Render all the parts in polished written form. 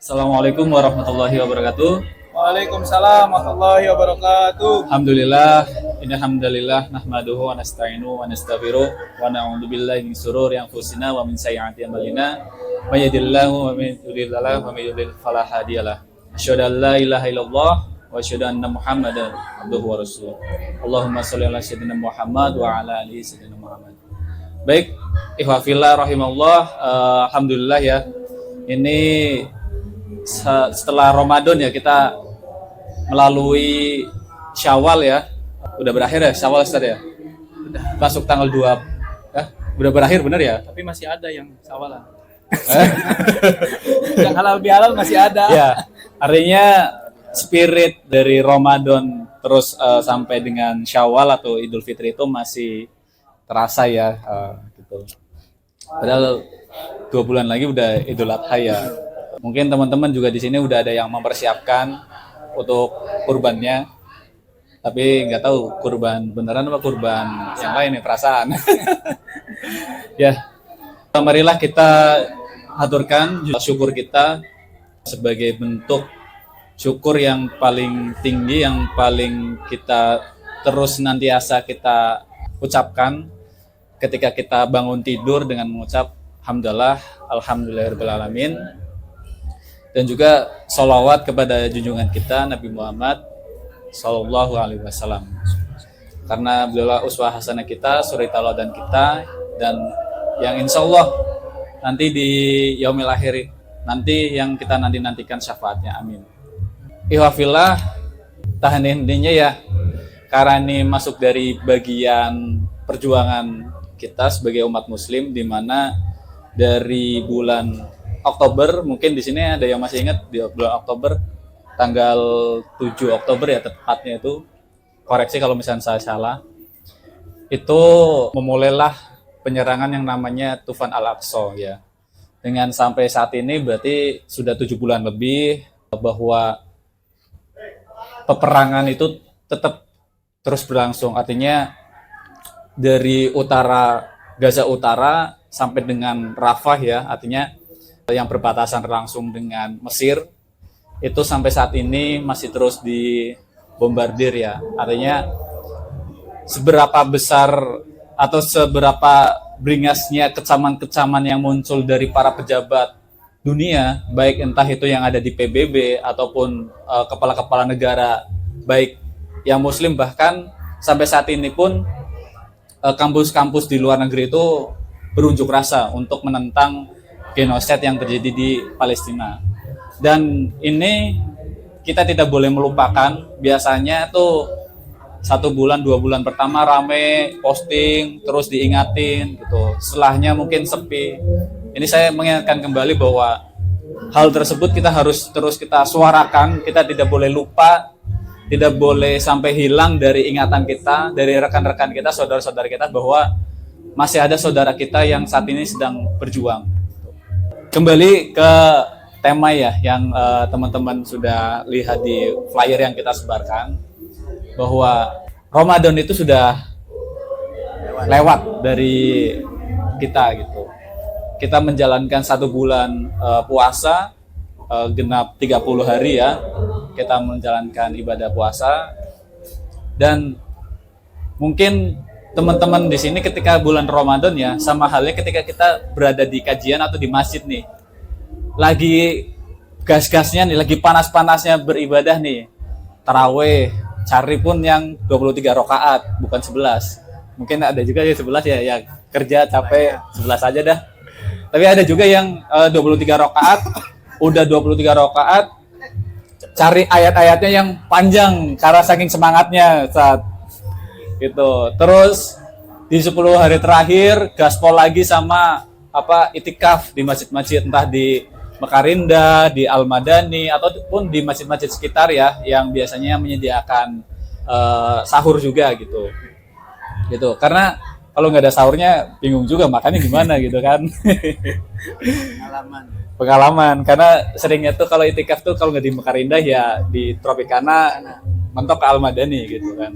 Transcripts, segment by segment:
Assalamualaikum warahmatullahi wabarakatuh. Waalaikumsalam warahmatullahi wabarakatuh. Alhamdulillah, innalhamdulillah nahmaduhu wa nasta'inu wa nastaghfiruh wa na'udzu billahi min shururi anfusina wa min sayyiati a'malina. May yahdihillahu wa may yudlil wa may yudlil fala hadiyalah. Asyhadu an la ilaha illallah wa asyhadu anna Muhammadan abduhu wa rasuluh. Allahumma shalli ala sayyidina Muhammad wa ala ali sayyidina Muhammad. Baik, ikhwah fillah rahimallah, alhamdulillah ya. Ini setelah Ramadan ya, kita melalui Syawal ya. Udah berakhir ya Syawal Ustaz ya? Udah. Masuk tanggal 2 ya? Udah berakhir bener ya? Tapi masih ada yang sawalan. Yang halal bihalal masih ada. Ya, artinya spirit dari Ramadan terus sampai dengan Syawal atau Idul Fitri itu masih terasa ya, gitu. Padahal 2 bulan lagi udah Idul Adha ya. Mungkin teman-teman juga di sini udah ada yang mempersiapkan untuk kurbannya, tapi nggak tahu kurban beneran apa kurban yang lain nih, perasaan. Ya, marilah kita aturkan syukur kita sebagai bentuk syukur yang paling tinggi, yang paling kita terus nantiasa kita ucapkan ketika kita bangun tidur dengan mengucap alhamdulillah, alhamdulillahirrahmanirrahim. Dan juga sholawat kepada junjungan kita Nabi Muhammad Sallallahu Alaihi Wasallam, karena beliau uswah hasanah kita, suri tauladan kita, dan yang insya Allah nanti di yaumil akhir nanti yang kita nantikan syafaatnya, amin. Ihwafillah, tahan intinya ya, karena ini masuk dari bagian perjuangan kita sebagai umat muslim, di mana dari bulan Oktober, mungkin di sini ada yang masih ingat di bulan Oktober, tanggal 7 Oktober ya tepatnya itu, koreksi kalau misalnya saya salah, itu memulailah penyerangan yang namanya Tufan Al-Aqsa ya. Dengan sampai saat ini berarti sudah 7 bulan lebih, bahwa peperangan itu tetap terus berlangsung. Artinya dari utara, Gaza Utara sampai dengan Rafah ya, artinya yang berbatasan langsung dengan Mesir, itu sampai saat ini masih terus dibombardir ya. Artinya seberapa besar atau seberapa beringasnya kecaman-kecaman yang muncul dari para pejabat dunia, baik entah itu yang ada di PBB ataupun kepala-kepala negara, baik yang muslim, bahkan sampai saat ini pun kampus-kampus di luar negeri itu berunjuk rasa untuk menentang genosida yang terjadi di Palestina. Dan ini kita tidak boleh melupakan, biasanya tuh 1 bulan 2 bulan pertama rame posting, terus diingatin gitu, setelahnya mungkin sepi. Ini saya mengingatkan kembali bahwa hal tersebut kita harus terus kita suarakan, kita tidak boleh lupa, tidak boleh sampai hilang dari ingatan kita, dari rekan-rekan kita, saudara-saudara kita, bahwa masih ada saudara kita yang saat ini sedang berjuang. Kembali ke tema ya, yang teman-teman sudah lihat di flyer yang kita sebarkan, bahwa Ramadan itu sudah lewat dari kita gitu. Kita menjalankan 1 bulan puasa, genap 30 hari ya, kita menjalankan ibadah puasa. Dan mungkin teman-teman di sini ketika bulan Ramadan ya, sama halnya ketika kita berada di kajian atau di masjid nih, lagi gas-gasnya nih, lagi panas-panasnya beribadah nih, taraweh, cari pun yang 23 rakaat, bukan 11. Mungkin ada juga yang 11 ya, ya kerja capek 11 aja dah. Tapi ada juga yang 23 rakaat, udah 23 rakaat, cari ayat-ayatnya yang panjang karena saking semangatnya saat gitu. Terus di 10 hari terakhir gaspol lagi sama itikaf di masjid-masjid, entah di Mekarinda, di Al-Madani, ataupun di masjid-masjid sekitar ya, yang biasanya menyediakan sahur juga gitu. Karena kalau nggak ada sahurnya bingung juga makannya gimana gitu kan. Pengalaman karena seringnya tuh kalau itikaf tuh kalau nggak di Mekarinda ya di Tropicana, mentok ke Al-Madani gitu kan.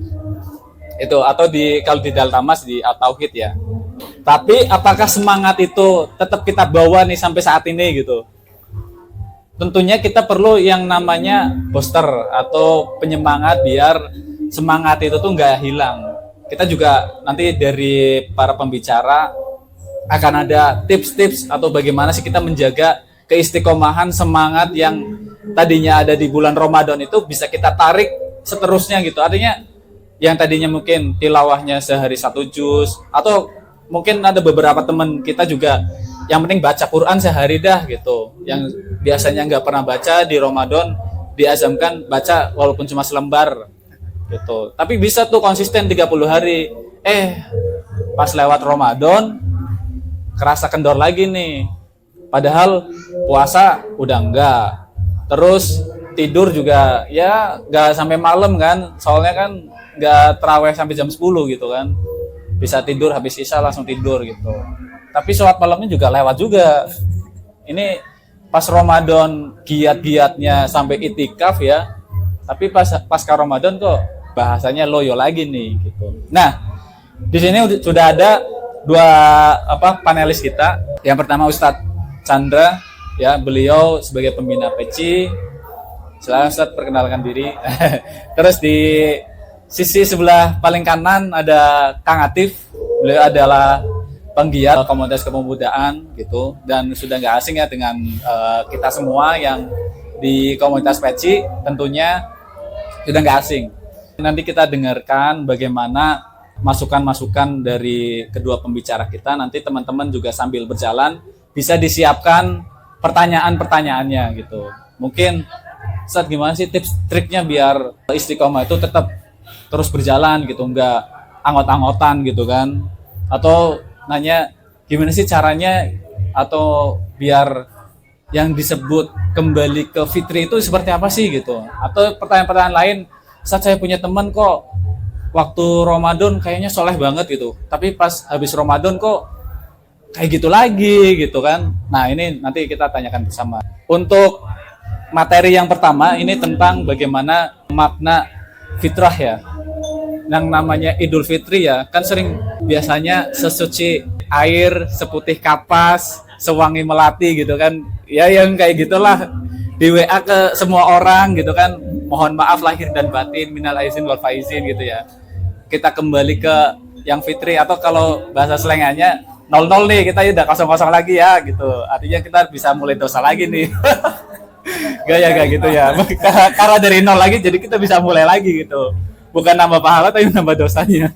Itu atau kalau di Daltamas di At-Tauhid ya. Tapi apakah semangat itu tetap kita bawa nih sampai saat ini gitu? tentunya kita perlu yang namanya booster atau penyemangat biar semangat itu tuh nggak hilang. Kita juga nanti dari para pembicara akan ada tips-tips atau bagaimana sih kita menjaga keistiqomahan semangat yang tadinya ada di bulan Ramadan itu bisa kita tarik seterusnya gitu. Artinya yang tadinya mungkin tilawahnya sehari 1 juz, atau mungkin ada beberapa teman kita juga yang penting baca Quran sehari dah gitu. Yang biasanya nggak pernah baca di Ramadan diazamkan baca walaupun cuma selembar gitu. Tapi bisa tuh konsisten 30 hari. Pas lewat Ramadan kerasa kendor lagi nih. Padahal puasa udah enggak. Terus tidur juga ya nggak sampai malam kan. Soalnya kan nggak terawih sampai jam 10 gitu kan. Bisa tidur habis isya langsung tidur gitu. Tapi sholat malamnya juga lewat juga. Ini pas Ramadan giat-giatnya sampai itikaf ya. Tapi pasca Ramadan kok bahasanya loyo lagi nih gitu. Nah, di sini sudah ada dua panelis kita. Yang pertama Ustadz Chandra ya, beliau sebagai pembina PECI. Silakan Ustadz perkenalkan diri. Terus di sisi sebelah paling kanan ada Kang Atif. Beliau adalah penggiat komunitas kepemudaan gitu, dan sudah nggak asing ya dengan kita semua yang di komunitas PECI, tentunya sudah nggak asing. Nanti kita dengarkan bagaimana masukan-masukan dari kedua pembicara kita. Nanti teman-teman juga sambil berjalan bisa disiapkan pertanyaan-pertanyaannya gitu. Mungkin Ustadz gimana sih tips triknya biar istiqomah itu tetap terus berjalan gitu, nggak anggot-anggotan gitu kan? Atau nanya gimana sih caranya atau biar yang disebut kembali ke fitri itu seperti apa sih gitu? Atau pertanyaan-pertanyaan lain, saat saya punya teman kok waktu Ramadan kayaknya soleh banget gitu, tapi pas habis Ramadan kok kayak gitu lagi gitu kan? Nah ini nanti kita tanyakan bersama. Untuk materi yang pertama ini tentang bagaimana makna fitrah ya. Yang namanya Idul Fitri ya, kan sering biasanya sesuci air, seputih kapas, sewangi melati gitu kan. Ya yang kayak gitulah di WA ke semua orang gitu kan. Mohon maaf lahir dan batin, minal aizin wal faizin gitu ya. Kita kembali ke yang fitri, atau kalau bahasa selengannya 00 nih, kita udah kosong-kosong lagi ya gitu. Artinya kita bisa mulai dosa lagi nih. Gaya kayak gitu ya. Karena dari 0 lagi jadi kita bisa mulai lagi gitu. Bukan nambah pahala tapi nambah dosanya.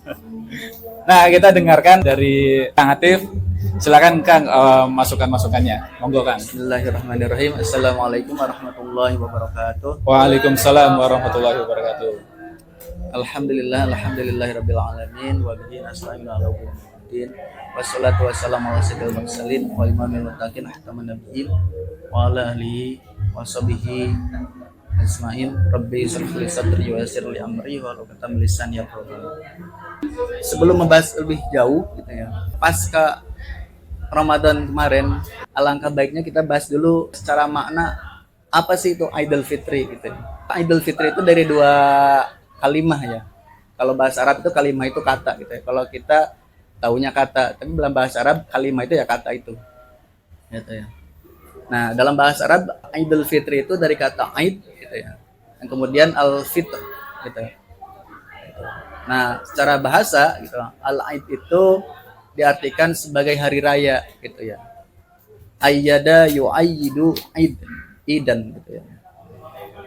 Nah, kita dengarkan dari Kang Atif. Silakan Kang masukan-masukannya. Monggo Kang. Bismillahirrahmanirrahim. Assalamualaikum warahmatullahi wabarakatuh. Waalaikumsalam warahmatullahi wabarakatuh. Alhamdulillahirabbil alamin wa bihi nasta'inu ala umuri din. Wassalatu wassalamu ala sayyidil mursalin wa imamil muttaqin ahtaman nabiyyin wa ala alihi wa sahbihi Ismail Rabbi syrah li sadri wa yassir li amri wa hlul lisani yafqahu qawli. Sebelum membahas lebih jauh gitu ya, pasca Ramadan kemarin, alangkah baiknya kita bahas dulu secara makna apa sih itu Idul Fitri gitu. Idul Fitri itu dari dua kalimah ya. Kalau bahasa Arab itu kalimah itu kata gitu ya. Kalau kita taunya kata, tapi dalam bahasa Arab kalimah itu ya kata itu. Gitu ya. Nah, dalam bahasa Arab Idul Fitri itu dari kata Aid gitu ya. Dan kemudian Al-Fitr gitu ya. Nah, secara bahasa gitu, Al-Aid itu diartikan sebagai hari raya gitu ya. Ayyada yu'ayyidu Aid, idan gitu ya.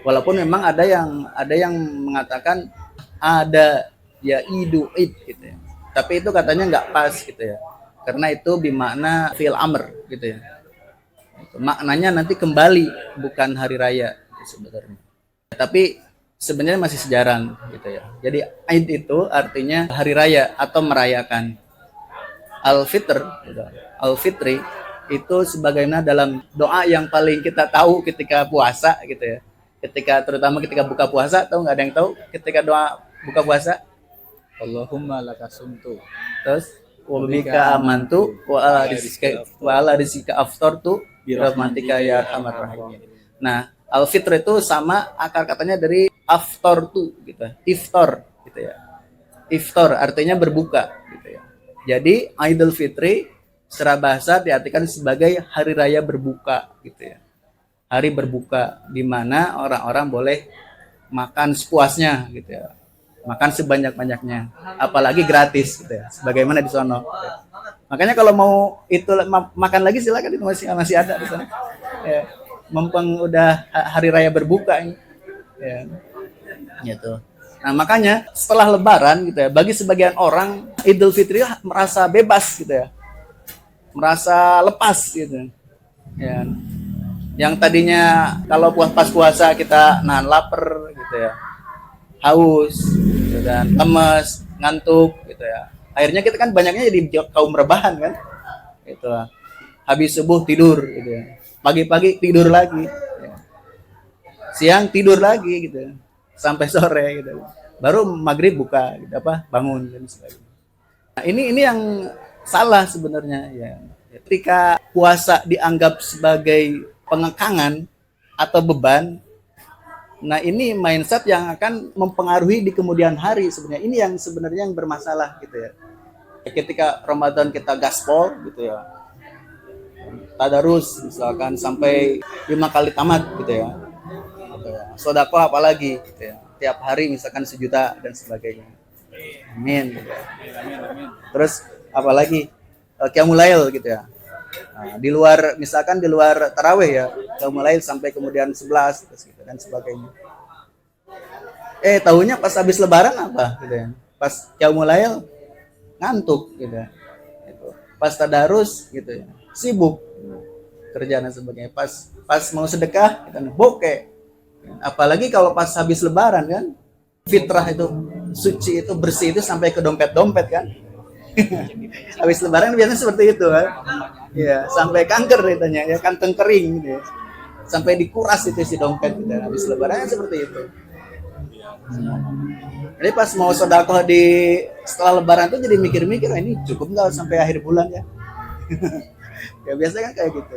Walaupun memang ada yang mengatakan ada ya idu id gitu ya. Tapi itu katanya nggak pas gitu ya. Karena itu bimakna fi'il amr gitu ya. Maknanya nanti kembali, bukan hari raya sebenarnya. Tapi sebenarnya masih sejarah gitu ya. Jadi Aid itu artinya hari raya atau merayakan. Al-Fitr, gitu. Al-Fitri itu sebagaimana dalam doa yang paling kita tahu ketika puasa gitu ya. Terutama ketika buka puasa, tahu nggak ada yang tahu ketika doa buka puasa? Allahumma lakasumtu. Terus wabika amantu wa ala rizika aftartu birahmatika ya arhamar rahimin. Nah, Al-Fitr itu sama akar katanya dari aftartu gitu. Iftar gitu ya. Iftar artinya berbuka gitu ya. Jadi Idul Fitri secara bahasa diartikan sebagai hari raya berbuka gitu ya. hari berbuka di mana orang-orang boleh makan sepuasnya gitu ya. Makan sebanyak-banyaknya, apalagi gratis gitu ya. Sebagaimana di sono. Gitu ya. Makanya kalau mau itu makan lagi silakan, itu masih ada di sana. Ya. Mumpung udah hari raya berbuka ini. Ya. Gitu. Nah, makanya setelah lebaran gitu ya, bagi sebagian orang Idul Fitri merasa bebas gitu ya. Merasa lepas gitu. Ya. Yang tadinya kalau pas puasa kita nahan lapar gitu ya. Haus gitu, dan lemes, ngantuk gitu ya. Akhirnya kita kan banyaknya jadi kaum rebahan kan. Gitu. Habis subuh tidur gitu ya. Pagi-pagi tidur lagi. Ya. Siang tidur lagi gitu. Sampai sore gitu. Baru maghrib buka gitu, bangun dan sebagainya. Nah, ini yang salah sebenarnya ya. Ketika puasa dianggap sebagai pengekangan atau beban, nah ini mindset yang akan mempengaruhi di kemudian hari sebenarnya. Ini yang sebenarnya yang bermasalah gitu ya. Ketika Ramadan kita gaspol gitu ya. Tadarus misalkan sampai 5 kali tamat gitu ya. Sedekah apalagi gitu ya. Tiap hari misalkan 1 juta dan sebagainya. Amin. Gitu ya. Terus apalagi qiyamul lail gitu ya. Nah, di luar misalkan di luar tarawih ya, qiyamul lail sampai kemudian 11 terus gitu dan sebagainya. Tahunya pas habis lebaran apa gitu ya. Pas qiyamul lail ngantuk gitu ya. Gitu. Pas tadarus gitu ya. Sibuk kerjaan dan sebagainya. Pas mau sedekah kita bokeh. Apalagi kalau pas habis lebaran kan, fitrah itu suci itu bersih itu sampai ke dompet-dompet kan. Habis lebaran biasanya seperti itu kan. Ya, sampai kanker ditanya ya, kantong kering gitu ya. Sampai dikuras itu si dompet gitu. Habis lebaran seperti itu. Jadi pas mau sedekah setelah lebaran tuh jadi mikir-mikir, ini cukup nggak sampai akhir bulan ya. Ya biasanya kan kayak gitu.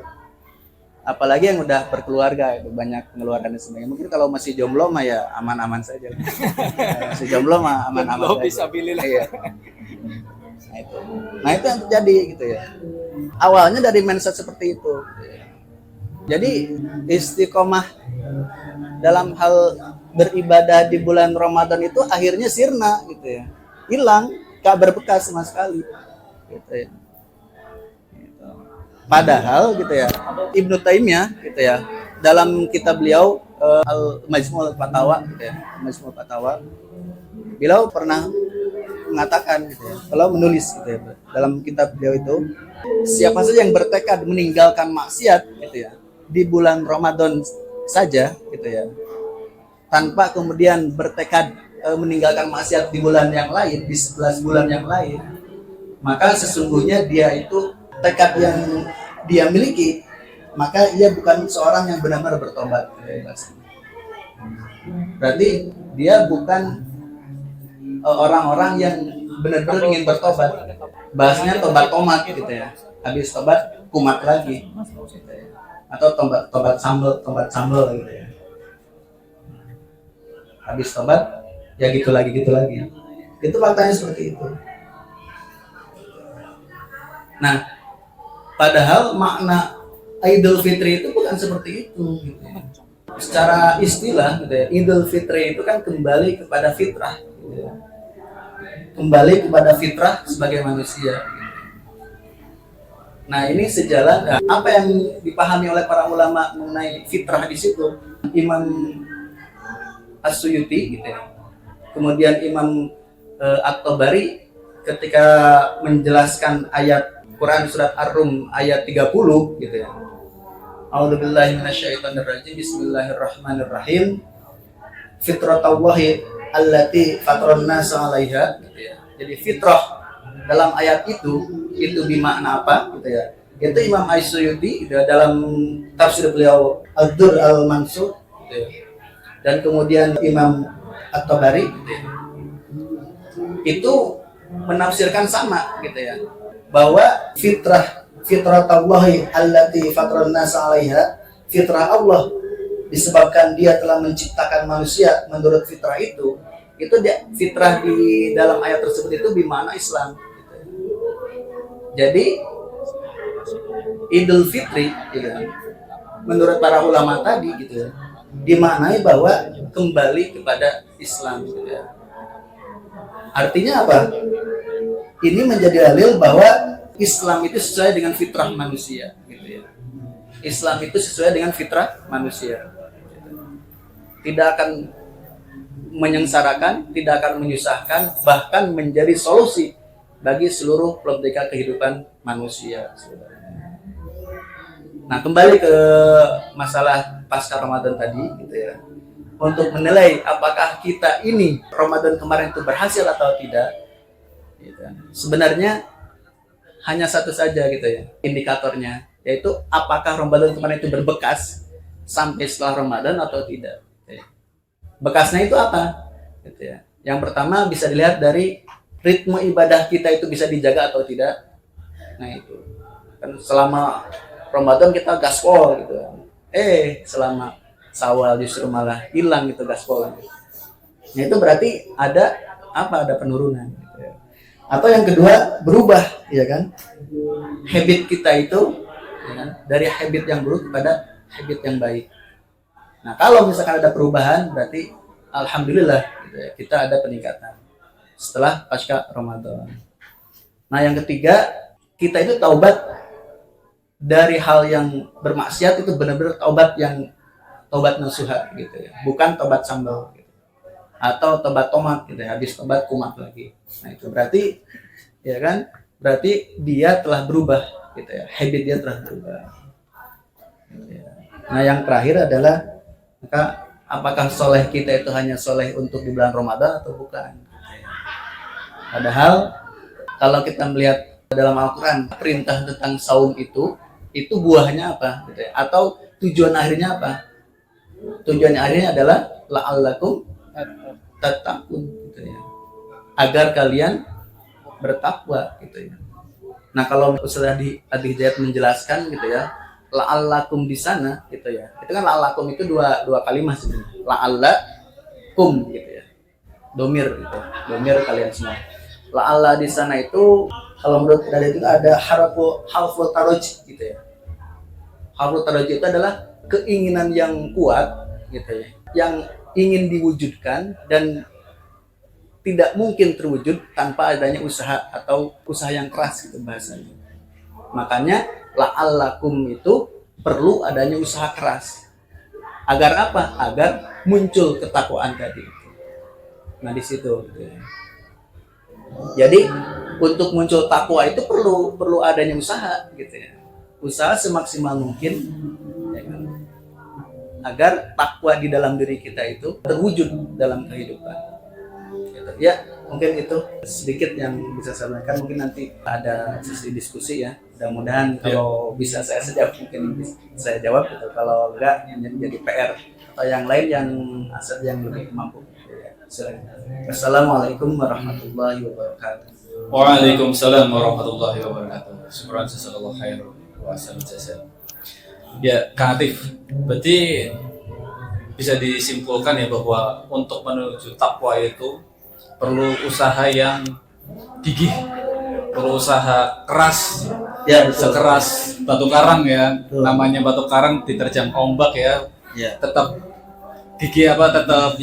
Apalagi yang udah berkeluarga itu banyak pengeluaran dan sebagainya. Mungkin kalau masih jomblo mah ya aman-aman saja. Masih jomblo mah aman-aman saja. Iya. Nah itu yang terjadi gitu ya. Awalnya dari mindset seperti itu. Jadi istiqomah dalam hal beribadah di bulan Ramadan itu akhirnya sirna gitu ya. Hilang, gak berbekas sama sekali. Gitu ya. Padahal gitu ya, Ibnu Taimiyah gitu ya, dalam kitab beliau Al-Majmu' al-Fatawa gitu ya, Majmu' al-Fatawa, beliau pernah mengatakan gitu ya, kalau menulis gitu ya, dalam kitab beliau itu, siapa saja yang bertekad meninggalkan maksiat gitu ya, di bulan Ramadan saja gitu ya, tanpa kemudian bertekad meninggalkan maksiat di bulan yang lain, di 11 bulan yang lain, maka sesungguhnya dia itu tekad yang dia miliki, maka ia bukan seorang yang benar-benar bertobat. Berarti dia bukan orang-orang yang benar-benar ingin bertobat. Bahasanya tobat tomat gitu ya. Habis tobat kumat lagi. Atau tobat sambal gitu ya. Habis tobat ya gitu lagi. Itu faktanya seperti itu. Nah, padahal makna Idul Fitri itu bukan seperti itu. Gitu ya. Secara istilah, gitu ya, Idul Fitri itu kan kembali kepada fitrah. Gitu ya. Kembali kepada fitrah sebagai manusia. Nah ini sejalan apa yang dipahami oleh para ulama mengenai fitrah di situ. Imam As-Suyuti, gitu ya. Kemudian Imam At-Tabari ketika menjelaskan ayat Quran surat Ar-Rum ayat 30 gitu ya. A'udzubillahi minasyaitonirrajim. Bismillahirrahmanirrahim. Fitratallahi allati fataran nasa 'alaiha gitu ya. Jadi fitrah dalam ayat itu bermakna apa gitu ya. Itu Imam As-Suyuti dalam tafsir beliau Ad-Dur al-Mansur gitu ya. Dan kemudian Imam At-Tabari gitu ya. Itu menafsirkan sama gitu ya. Bahwa fitratallahi allati fataran nasa 'alaiha, fitrah Allah disebabkan dia telah menciptakan manusia menurut fitrah itu dia fitrah di dalam ayat tersebut itu bermakna Islam gitu. Jadi Idul Fitri gitu, menurut para ulama tadi gitu ya, dimaknai bahwa kembali kepada Islam gitu ya. Artinya apa? Ini menjadi dalil bahwa Islam itu sesuai dengan fitrah manusia gitu ya. Islam itu sesuai dengan fitrah manusia. Tidak akan menyengsarakan, tidak akan menyusahkan, bahkan menjadi solusi bagi seluruh problematika kehidupan manusia. Nah, kembali ke masalah pasca Ramadan tadi gitu ya. Untuk menilai apakah kita ini Ramadan kemarin itu berhasil atau tidak, gitu. Sebenarnya hanya satu saja gitu ya indikatornya, yaitu apakah Ramadan kemarin itu berbekas sampai setelah Ramadan atau tidak. Bekasnya itu apa? Gitu ya. Yang pertama bisa dilihat dari ritme ibadah kita itu bisa dijaga atau tidak. Nah itu kan selama Ramadan kita gaspol gitu. Selama Syawal justru malah hilang gitu gaspol. Nah itu berarti ada apa? Ada penurunan. Gitu ya. Atau yang kedua berubah, ya kan? Habit kita itu ya kan? Dari habit yang buruk kepada habit yang baik. Nah kalau misalkan ada perubahan berarti alhamdulillah gitu ya, kita ada peningkatan setelah pasca Ramadan. Nah yang ketiga, kita itu taubat dari hal yang bermaksiat itu benar-benar taubat nasuha gitu ya, bukan taubat sambal gitu. Atau taubat tomat gitu ya, habis taubat kumat lagi. Nah itu berarti ya kan, berarti dia telah berubah gitu ya, habit dia telah berubah gitu ya. Nah yang terakhir adalah maka apakah soleh kita itu hanya soleh untuk di bulan Ramadan atau bukan? Padahal kalau kita melihat dalam Al-Quran perintah tentang saum itu buahnya apa? Gitu ya. Atau tujuan akhirnya apa? Tujuan akhirnya adalah la'allakum tattaqun gitu ya. Agar kalian bertakwa gitu ya. Nah kalau Ustaz Adi Hidayat menjelaskan gitu ya, la'allakum di sana gitu ya. Itu kan la'allakum itu dua kalimat sebenarnya. La'allakum gitu ya. Domir gitu. Domir kalian semua. La'alla di sana itu kalau menurut dari itu ada harful taraj gitu ya. Harful taraj itu adalah keinginan yang kuat gitu ya. Yang ingin diwujudkan dan tidak mungkin terwujud tanpa adanya usaha atau usaha yang keras gitu bahasanya. Makanya la'allakum itu perlu adanya usaha keras. Agar apa? Agar muncul ketakwaan tadi. Nah di situ. Gitu ya. Jadi untuk muncul takwa itu perlu adanya usaha, gitu ya. Usaha semaksimal mungkin, ya kan? Agar takwa di dalam diri kita itu terwujud dalam kehidupan. Gitu. Ya mungkin itu sedikit yang bisa saya sampaikan. Mungkin nanti ada sesi diskusi ya. Mudah-mudahan kalau bisa saya jawab mungkin saya jawab gitu. Kalau enggak jadi PR atau yang lain yang asal yang lebih mampu. Assalamualaikum warahmatullahi wabarakatuh. Waalaikumsalam warahmatullahi wabarakatuh. Syukran jazakallahu khairan wa ahsanal jazaa. Ya, Kang Atif, berarti bisa disimpulkan ya bahwa untuk menuju takwa itu perlu usaha yang gigih, perlu usaha keras, Ya, betul. sekeras batu karang ya. Betul. Namanya batu karang diterjang ombak ya. Ya. Tetap gigi apa tetap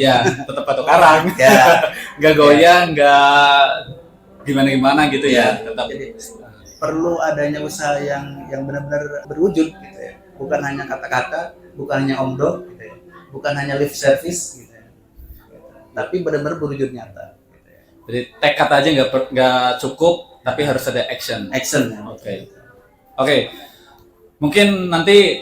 batu karang. Ya. Nggak goyang, nggak gimana gitu ya. Tetap. Jadi perlu adanya usaha yang benar-benar berwujud gitu ya. Bukan hanya kata-kata, bukan hanya omdo gitu ya. Bukan hanya lip service gitu ya. Tapi benar-benar berwujud nyata gitu ya. Jadi tekad aja nggak cukup, tapi harus ada action. Action ya. Oke. Mungkin nanti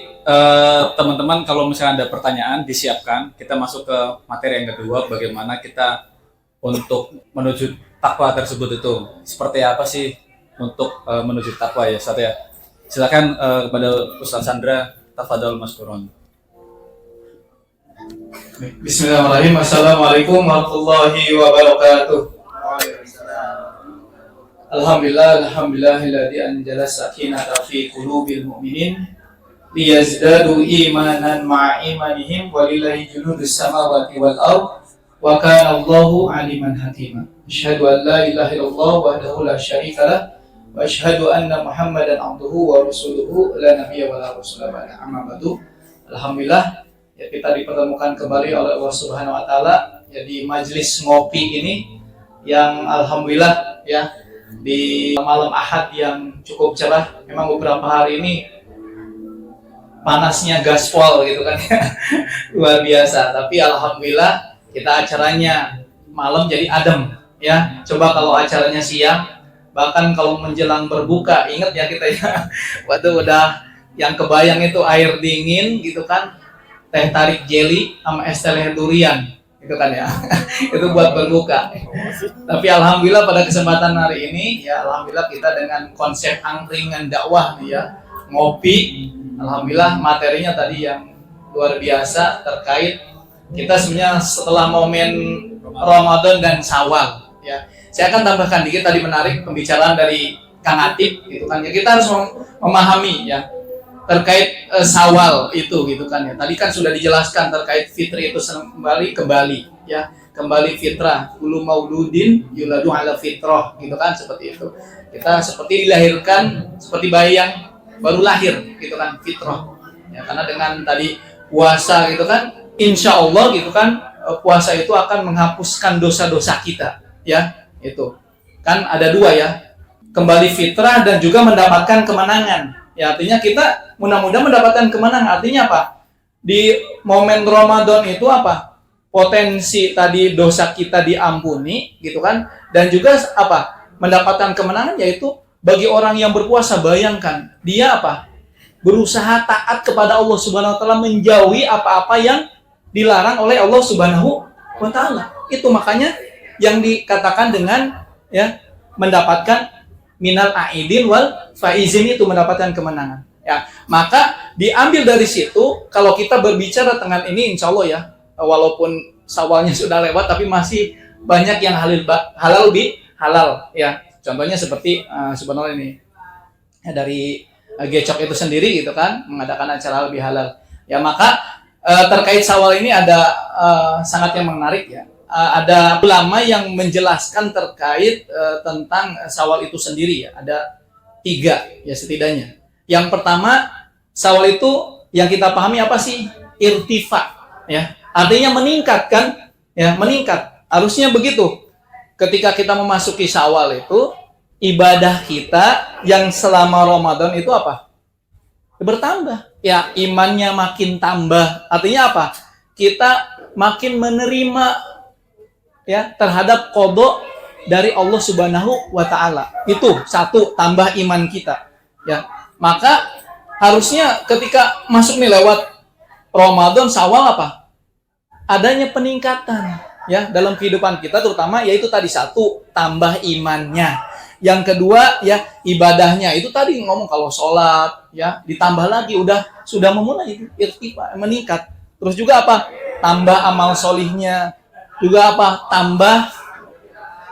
teman-teman kalau misalnya ada pertanyaan disiapkan, kita masuk ke materi yang kedua, bagaimana kita untuk menuju takwa tersebut itu seperti apa sih untuk menuju takwa ya Ustaz ya. Silakan kepada Ustaz Chandra, tafadhol maskuron. Bismillahirrahmanirrahim. Assalamualaikum warahmatullahi wabarakatuh. Alhamdulillahilladzi anzala sakinata fi qulubil mu'minin liyazdadu imanan ma'a imanihim walillahi junudus samawati wal ardh wa kana Allahu aliman hakima. Asyhadu an la ilaha illallah wahdahu la syarika lah wa asyhadu anna Muhammadan abduhu wa rasuluhu la nabiyya wa la rasula ba'da. Amma ba'du. Alhamdulillah ya, kita dipertemukan kembali oleh Allah Subhanahu wa taala ya di majelis ngopi ini yang alhamdulillah ya di malam Ahad yang cukup cerah. Memang beberapa hari ini panasnya gaspol gitu kan ya. Luar biasa, tapi alhamdulillah kita acaranya malam jadi adem ya. Coba kalau acaranya siang, bahkan kalau menjelang berbuka, ingat ya kita ya, waktu udah yang kebayang itu air dingin gitu kan, teh tarik jelly sama es teh leher durian gitu kan ya. Itu buat berbuka. Tapi alhamdulillah pada kesempatan hari ini ya, alhamdulillah kita dengan konsep angkringan dakwah nih ya, ngopi. Alhamdulillah materinya tadi yang luar biasa terkait kita sebenarnya setelah momen Ramadan dan Syawal ya. Saya akan tambahkan dikit, tadi menarik pembicaraan dari Kang Atib gitu kan ya. Kita harus memahami ya terkait Syawal itu gitu kan ya. Tadi kan sudah dijelaskan terkait fitri itu kembali ya, kembali fitrah. Kullu mauludin yuladu ala fitrah gitu kan, seperti itu. Kita seperti dilahirkan seperti bayi yang baru lahir gitu kan, fitrah. Ya, karena dengan tadi puasa gitu kan, insya Allah gitu kan, puasa itu akan menghapuskan dosa-dosa kita ya. Itu kan ada dua ya, kembali fitrah dan juga mendapatkan kemenangan ya. Artinya kita mudah-mudahan mendapatkan kemenangan. Artinya apa? Di momen Ramadan itu apa? Potensi tadi dosa kita diampuni gitu kan, dan juga apa? Mendapatkan kemenangan, yaitu bagi orang yang berpuasa, bayangkan dia apa? Berusaha taat kepada Allah Subhanahu wa taala, menjauhi apa-apa yang dilarang oleh Allah Subhanahu wa taala. Itu makanya yang dikatakan dengan ya mendapatkan minal aidin wal faizin, itu mendapatkan kemenangan ya. Maka diambil dari situ, kalau kita berbicara tentang ini insya Allah ya, walaupun Syawalnya sudah lewat tapi masih banyak yang halal ya. Contohnya seperti sebenarnya ini ya, dari Gecok itu sendiri gitu kan, mengadakan acara lebih halal ya. Maka terkait Syawal ini ada sangat yang menarik ya. Ada ulama yang menjelaskan terkait tentang Syawal itu sendiri ya. Ada 3 ya setidaknya. Yang pertama, Syawal itu yang kita pahami apa sih? Irtifa ya. Artinya meningkat kan? Ya, meningkat. Harusnya begitu. Ketika kita memasuki Syawal itu, ibadah kita yang selama Ramadan itu apa? Bertambah. Ya, imannya makin tambah. Artinya apa? Kita makin menerima ya terhadap qada dari Allah Subhanahu wa taala. Itu satu, tambah iman kita ya. Maka harusnya ketika masuk nih lewat Ramadan, Syawal apa? Adanya peningkatan ya dalam kehidupan kita, terutama yaitu tadi satu, tambah imannya. Yang kedua ya ibadahnya. Itu tadi ngomong kalau sholat ya ditambah lagi, sudah memulai irtifa, meningkat. Terus juga apa? Tambah amal solihnya. Juga apa? Tambah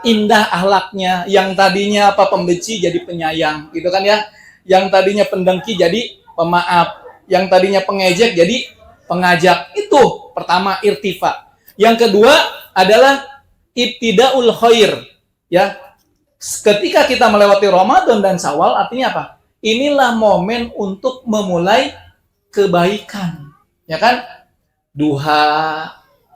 indah akhlaknya. Yang tadinya apa? Pembenci jadi penyayang, gitu kan ya. Yang tadinya pendengki jadi pemaaf. Yang tadinya pengejek jadi pengajak. Itu pertama, irtifa. Yang kedua adalah ibtidaul khair. Ya. Ketika kita melewati Ramadan dan Syawal, artinya apa? Inilah momen untuk memulai kebaikan. Ya kan? Duha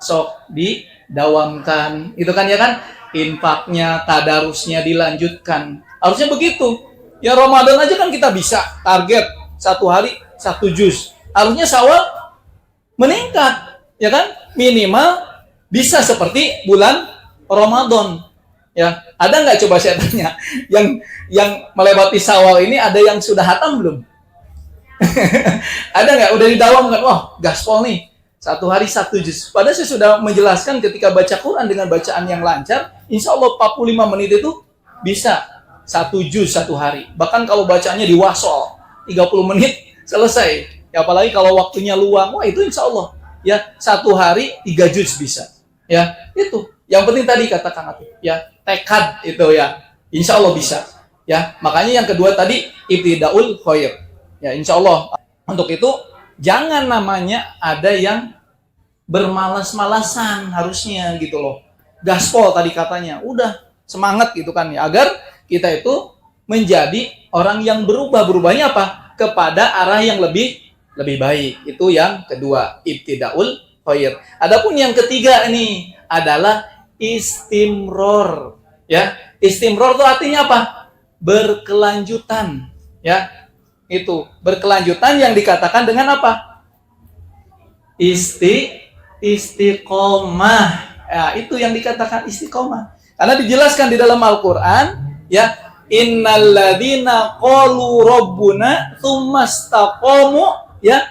sok didawamkan, itu kan ya kan, infaknya, tadarusnya dilanjutkan, harusnya begitu ya. Ramadan aja kan kita bisa target 1 hari 1 juz, harusnya Syawal meningkat ya kan, minimal bisa seperti bulan Ramadan ya. Ada nggak, coba saya tanya, yang melewati Syawal ini ada yang sudah hatam belum? Ada nggak? Udah didawamkan, wah gaspol nih 1 hari 1 juz. Padahal saya sudah menjelaskan ketika baca Quran dengan bacaan yang lancar, insya Allah 45 menit itu bisa 1 juz 1 hari. Bahkan kalau bacanya di wasol 30 menit selesai. Ya, apalagi kalau waktunya luang, wah itu insya Allah ya 1 hari 3 juz bisa. Ya, itu. Yang penting tadi kata Kang Atib, ya tekad itu ya. Insya Allah bisa. Ya, makanya yang kedua tadi ibtidaul khair. Ya, insya Allah. Untuk itu jangan namanya ada yang bermalas-malasan, harusnya gitu loh. Gaspol tadi katanya, udah semangat gitu kan ya, agar kita itu menjadi orang yang berubah. Berubahnya apa? Kepada arah yang lebih lebih baik. Itu yang kedua, ibtidaul khair. Adapun yang ketiga ini adalah istimror, ya. Istimror itu artinya apa? Berkelanjutan, ya. Itu berkelanjutan yang dikatakan dengan apa? Istiqomah. Ya, itu yang dikatakan istiqomah. Karena dijelaskan di dalam Al-Qur'an, ya, innalladzina qalu rabbuna tsumastaqamu, ya,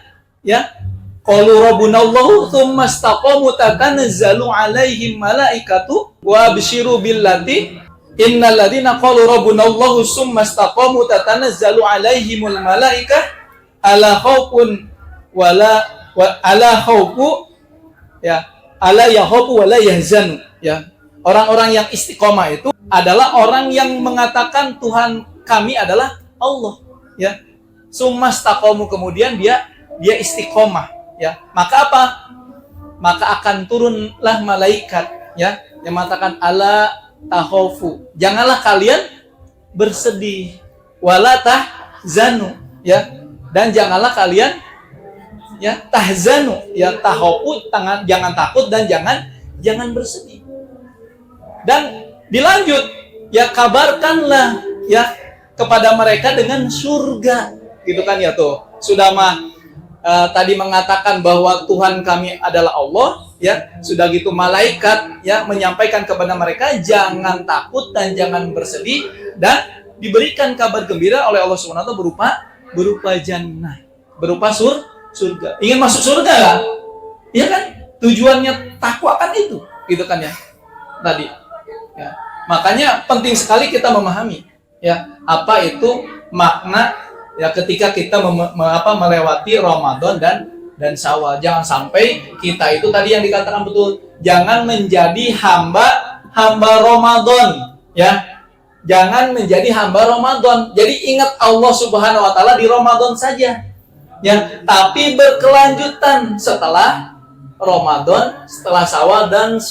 qalu rabbuna Allahu tsumastaqamu tatanazzalu alaihim malaikatu wa absyiru billati innalladzina qalu rabbuna Allahu tsumastaqamu tatanazzalu alaihimul malaikah ala khaufun wala ala khaufu, ya, ala yakhaufu wala yahzanu, ya. Orang-orang yang istiqomah itu adalah orang yang mengatakan Tuhan kami adalah Allah, ya. Tsumastaqamu, kemudian dia istiqomah, ya. Maka apa? Maka akan turunlah malaikat, ya, yang mengatakan ala tahofu, janganlah kalian bersedih, wala tahzanu, ya, dan janganlah kalian, ya, tahzanu, ya, tahofu, jangan takut dan jangan bersedih. Dan dilanjut, ya, kabarkanlah, ya, kepada mereka dengan surga, gitu kan, ya. Tuh sudah tadi mengatakan bahwa Tuhan kami adalah Allah, ya. Sudah gitu malaikat, ya, menyampaikan kepada mereka jangan takut dan jangan bersedih, dan diberikan kabar gembira oleh Allah SWT berupa jannah, berupa surga. Ingin masuk surga kan? Iya kan? Tujuannya takwa kan itu, gitu kan, ya. Tadi, ya. Makanya penting sekali kita memahami, ya, apa itu makna, ya, ketika kita melewati Ramadan dan Syawal. Jangan sampai kita itu tadi yang dikatakan betul, jangan menjadi hamba Ramadan, ya. Jangan menjadi hamba Ramadan. Jadi ingat Allah Subhanahu wa taala di Ramadan saja, ya, tapi berkelanjutan setelah Ramadan, setelah Syawal, dan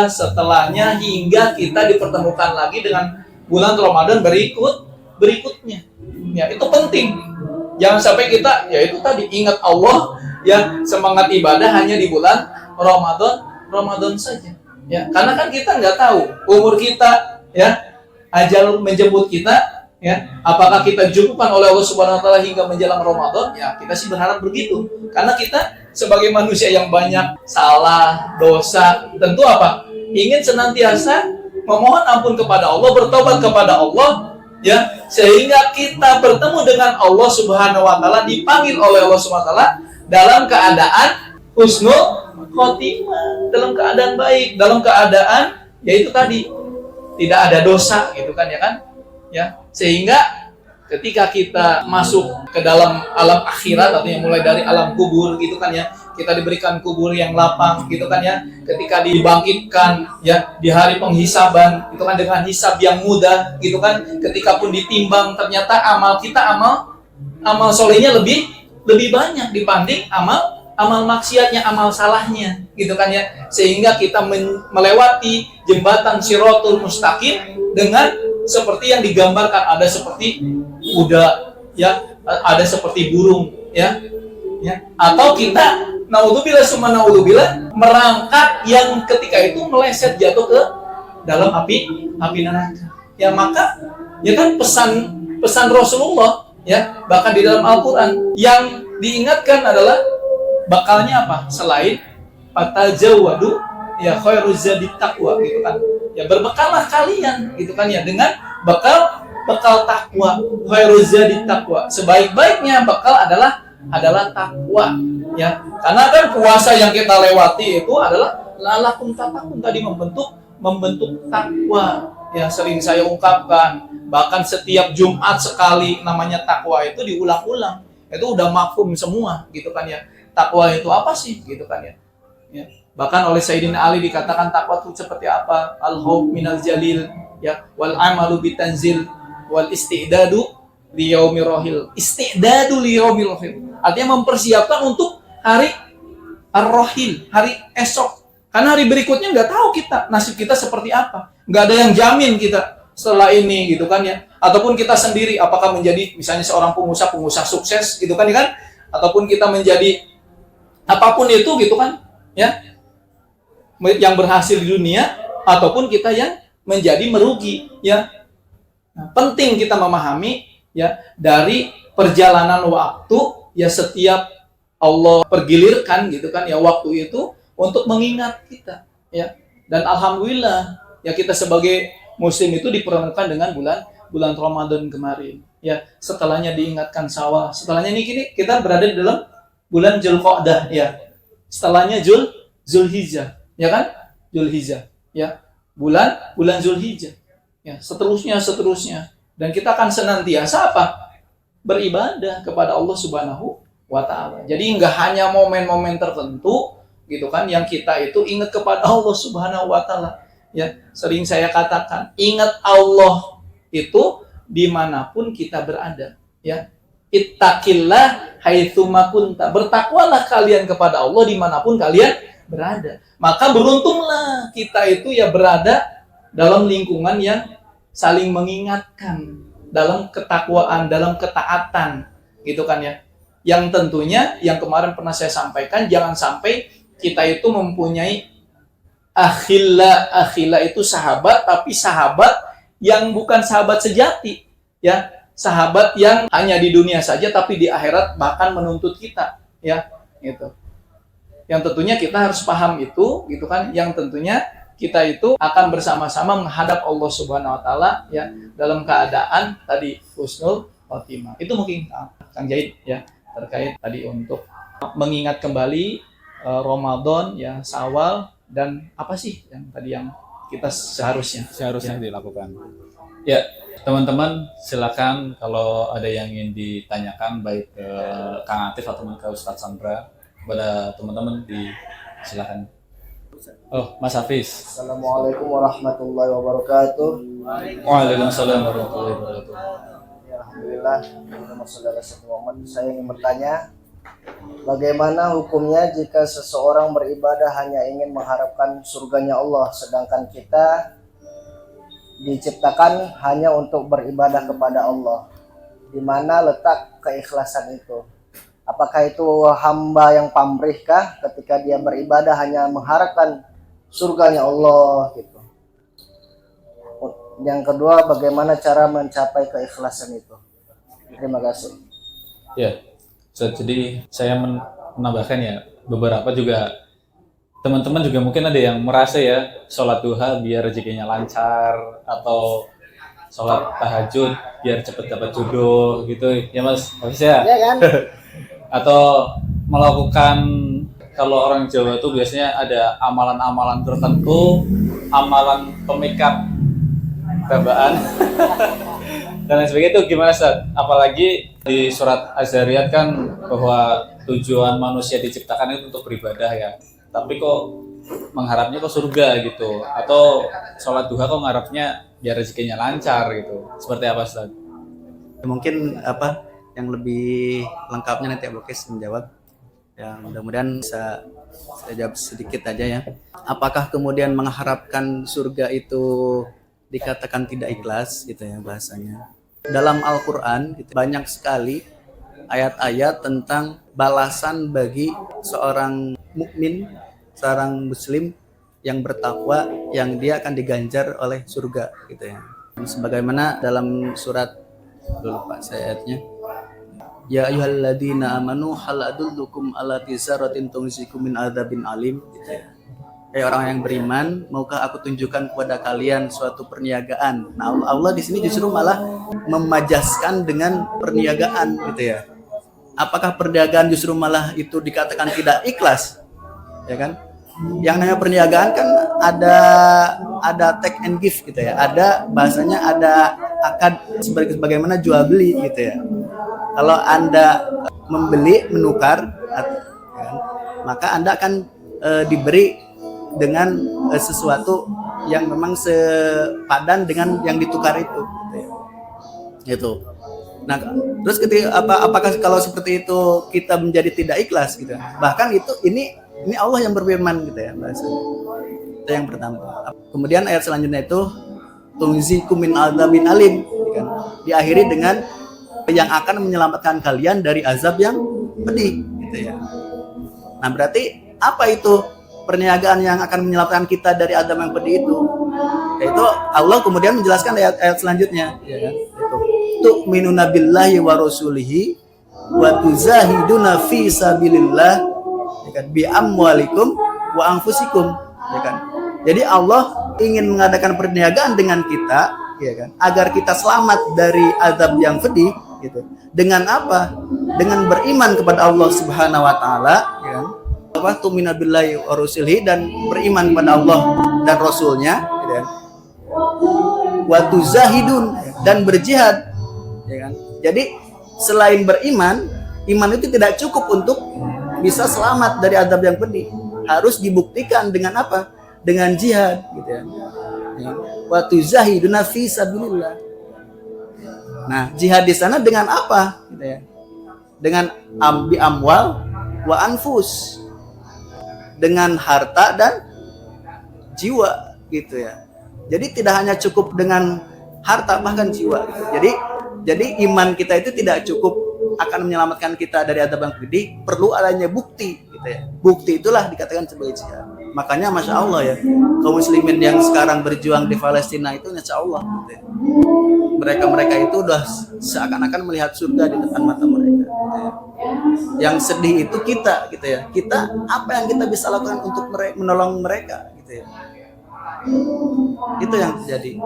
setelahnya hingga kita dipertemukan lagi dengan bulan Ramadan berikutnya. Ya, itu penting. Jangan sampai kita, ya, itu tadi ingat Allah, ya, semangat ibadah hanya di bulan Ramadan saja. Ya, karena kan kita nggak tahu umur kita, ya, ajal menjemput kita, ya, apakah kita dijumpai oleh Allah Subhanahu wa taala hingga menjelang Ramadan? Ya, kita sih berharap begitu. Karena kita sebagai manusia yang banyak salah, dosa, tentu apa? Ingin senantiasa memohon ampun kepada Allah, bertobat kepada Allah, ya, sehingga kita bertemu dengan Allah Subhanahu wa taala, dipanggil oleh Allah Subhanahu wa taala dalam keadaan husnul khotimah, dalam keadaan baik, dalam keadaan, yaitu tadi tidak ada dosa, gitu kan, ya kan? Ya, sehingga ketika kita masuk ke dalam alam akhirat, atau yang mulai dari alam kubur, gitu kan, ya, kita diberikan kubur yang lapang, gitu kan, ya, ketika dibangkitkan, ya, di hari penghisaban, itu kan, dengan hisab yang mudah, gitu kan, ketika pun ditimbang ternyata amal kita, amal solehnya lebih banyak dibanding amal maksiatnya, amal salahnya, gitu kan, ya, sehingga kita melewati jembatan Shirathul Mustaqim dengan seperti yang digambarkan, ada seperti kuda, ya, ada seperti burung, ya, atau kita naudzubillah summa naudzubillah merangkak yang ketika itu meleset jatuh ke dalam api neraka. Ya, maka, ya kan, pesan Rasulullah, ya, bahkan di dalam Al-Qur'an yang diingatkan adalah bakalnya apa? Selain fatajawwadu, ya, khairuz zadi taqwa, gitu kan. Ya, berbekallah kalian, gitu kan, ya, dengan bekal takwa. Khairuz zadi taqwa. Sebaik-baiknya bekal adalah takwa, ya. Karena kan puasa yang kita lewati itu adalah lalakum tatakun, tadi membentuk takwa. Ya, sering saya ungkapkan, bahkan setiap Jumat sekali namanya takwa itu diulang-ulang. Itu udah mafhum semua, gitu kan, ya. Takwa itu apa sih, gitu kan, ya. Ya. Bahkan oleh Sayyidina Ali dikatakan takwa itu seperti apa? Al-khauf minal jalil, ya, wal amalu bitanzil, wal istidadu liyaumir rahil. Istidadu liyaumir rahil, artinya mempersiapkan untuk hari ar-rahil, hari esok. Karena hari berikutnya nggak tahu kita, nasib kita seperti apa. Nggak ada yang jamin kita setelah ini, gitu kan, ya. Ataupun kita sendiri, apakah menjadi misalnya seorang pengusaha sukses, gitu kan, ya kan. ataupun kita menjadi apapun itu gitu kan, ya, yang berhasil di dunia ataupun kita yang menjadi merugi, ya. Nah, penting kita memahami, ya, dari perjalanan waktu, ya, setiap Allah pergilirkan gitu kan, ya, waktu itu untuk mengingat kita, ya. Dan alhamdulillah, ya, kita sebagai muslim itu dipertemukan dengan bulan Ramadan kemarin, ya. Setelahnya diingatkan Syawal, setelahnya ini kita berada di dalam bulan Dzulqa'dah, ya. Setelahnya Zulhijjah, ya kan? Zulhijjah, ya. Bulan Zulhijjah. Ya, seterusnya. Dan kita akan senantiasa apa? Beribadah kepada Allah Subhanahu wa taala. Jadi enggak hanya momen-momen tertentu gitu kan yang kita itu ingat kepada Allah Subhanahu wa taala. Ya, sering saya katakan, ingat Allah itu dimanapun kita berada, ya. Ittaqillah haitsuma kunta. Bertakwalah kalian kepada Allah dimanapun kalian berada. Maka beruntunglah kita itu ya berada dalam lingkungan yang saling mengingatkan, dalam ketakwaan, dalam ketaatan, gitu kan ya. Yang tentunya yang kemarin pernah saya sampaikan, jangan sampai kita itu mempunyai akhilla itu sahabat, tapi sahabat yang bukan sahabat sejati, ya. Sahabat yang hanya di dunia saja tapi di akhirat bahkan menuntut kita, ya, gitu. Yang tentunya kita harus paham itu, gitu kan, yang tentunya kita itu akan bersama-sama menghadap Allah Subhanahu wa taala, ya, dalam keadaan tadi husnul khotimah. Itu mungkin Kang Jaid, ya, terkait tadi untuk mengingat kembali Ramadan, ya, Syawal, dan apa sih yang tadi yang kita seharusnya dilakukan. Ya, teman-teman silakan kalau ada yang ingin ditanyakan baik ke Kang Atif atau ke Ustadz Sandra, kepada teman-teman silakan. Oh, Mas Hafiz. Assalamualaikum warahmatullahi wabarakatuh. Waalaikumsalam warahmatullahi wabarakatuh. Ya, alhamdulillah. Saya ingin bertanya, bagaimana hukumnya jika seseorang beribadah hanya ingin mengharapkan surganya Allah, sedangkan kita diciptakan hanya untuk beribadah kepada Allah? Di mana letak keikhlasan itu? Apakah itu hamba yang pamrih kah ketika dia beribadah hanya mengharapkan surganya Allah gitu? Yang kedua, bagaimana cara mencapai keikhlasan itu? Terima kasih. Ya, jadi saya menambahkan ya, beberapa juga teman-teman juga mungkin ada yang merasa ya, sholat duha biar rezekinya lancar, atau sholat tahajud biar cepet dapat jodoh gitu ya Mas Hafiz ya? Ya kan? Atau melakukan, kalau orang Jawa itu biasanya ada amalan-amalan tertentu, amalan pemikat babaan dan lain sebagainya. Itu gimana Ustaz? Apalagi di surat Az-Zariyat kan bahwa tujuan manusia diciptakan itu untuk beribadah ya, tapi kok mengharapnya kok surga gitu, atau sholat duha kok mengharapnya biar rezekinya lancar gitu. Seperti apa Ustaz? Mungkin apa yang lebih lengkapnya nanti Abu Kes menjawab. Ya, mudah-mudahan bisa saya jawab sedikit aja ya. Apakah kemudian mengharapkan surga itu dikatakan tidak ikhlas gitu ya bahasanya? Dalam Al-Qur'an gitu, banyak sekali ayat-ayat tentang balasan bagi seorang mukmin, seorang muslim yang bertakwa, yang dia akan diganjar oleh surga gitu ya. Sebagaimana dalam surat, lupa saya ayatnya, ya ayyuhalladzina amanu hal adullukum ala tizaratin tunzikum min adzabin alim gitu ya. Hai orang yang beriman, maukah aku tunjukkan kepada kalian suatu perniagaan? Nah, Allah di sini justru malah memajaskan dengan perniagaan gitu ya. Apakah perniagaan justru malah itu dikatakan tidak ikhlas? Ya kan? Yang namanya perniagaan kan ada take and give gitu ya. Ada bahasanya, ada akad sebagaimana jual beli gitu ya. Kalau Anda membeli, menukar, kan, maka Anda akan diberi dengan sesuatu yang memang sepadan dengan yang ditukar itu. Gitu. Nah, terus ketika apakah kalau seperti itu kita menjadi tidak ikhlas gitu? Bahkan ini Allah yang berfirman gitu ya bahasanya. Itu yang pertama. Kemudian ayat selanjutnya itu tunzikum min adzabin alim, kan? Diakhiri dengan yang akan menyelamatkan kalian dari azab yang pedih gitu ya. Nah, berarti apa itu perniagaan yang akan menyelamatkan kita dari adab yang pedih itu? Yaitu Allah kemudian menjelaskan ayat-ayat selanjutnya, ya kan? Itu tu'minuna billahi wa rasulihi wa tuzahiduna fi sabilillah, ya kan? Bi amwalikum wa anfusikum, ya kan? Jadi Allah ingin mengadakan perniagaan dengan kita, ya kan? Agar kita selamat dari azab yang pedih, gitu. Dengan apa? Dengan beriman kepada Allah Subhanahu wa taala, ya kan? Apa tu'minu billahi wa rasulihi, dan beriman kepada Allah dan Rasulnya, gitu kan? Wa tuzahidun, dan berjihad, ya kan? Jadi selain beriman, iman itu tidak cukup untuk bisa selamat dari azab yang pedih. Harus dibuktikan dengan apa? Dengan jihad, gitu ya. Wa tuzahiduna fi sabilillah. Nah, jihad di sana dengan apa? Gitu ya. Dengan bi amwal wa anfus. Dengan harta dan jiwa, gitu ya. Jadi tidak hanya cukup dengan harta, bahkan jiwa, gitu. Jadi iman kita itu tidak cukup akan menyelamatkan kita dari azab yang pedih, perlu adanya bukti, gitu ya. Bukti itulah dikatakan sebagai jihad. Makanya Masya Allah ya, kaum muslimin yang sekarang berjuang di Palestina itu Masya Allah, gitu ya. Mereka itu udah seakan-akan melihat surga di depan mata mereka, gitu ya. Yang sedih itu kita, gitu ya. Kita apa yang kita bisa lakukan untuk menolong mereka, gitu ya. Itu yang terjadi.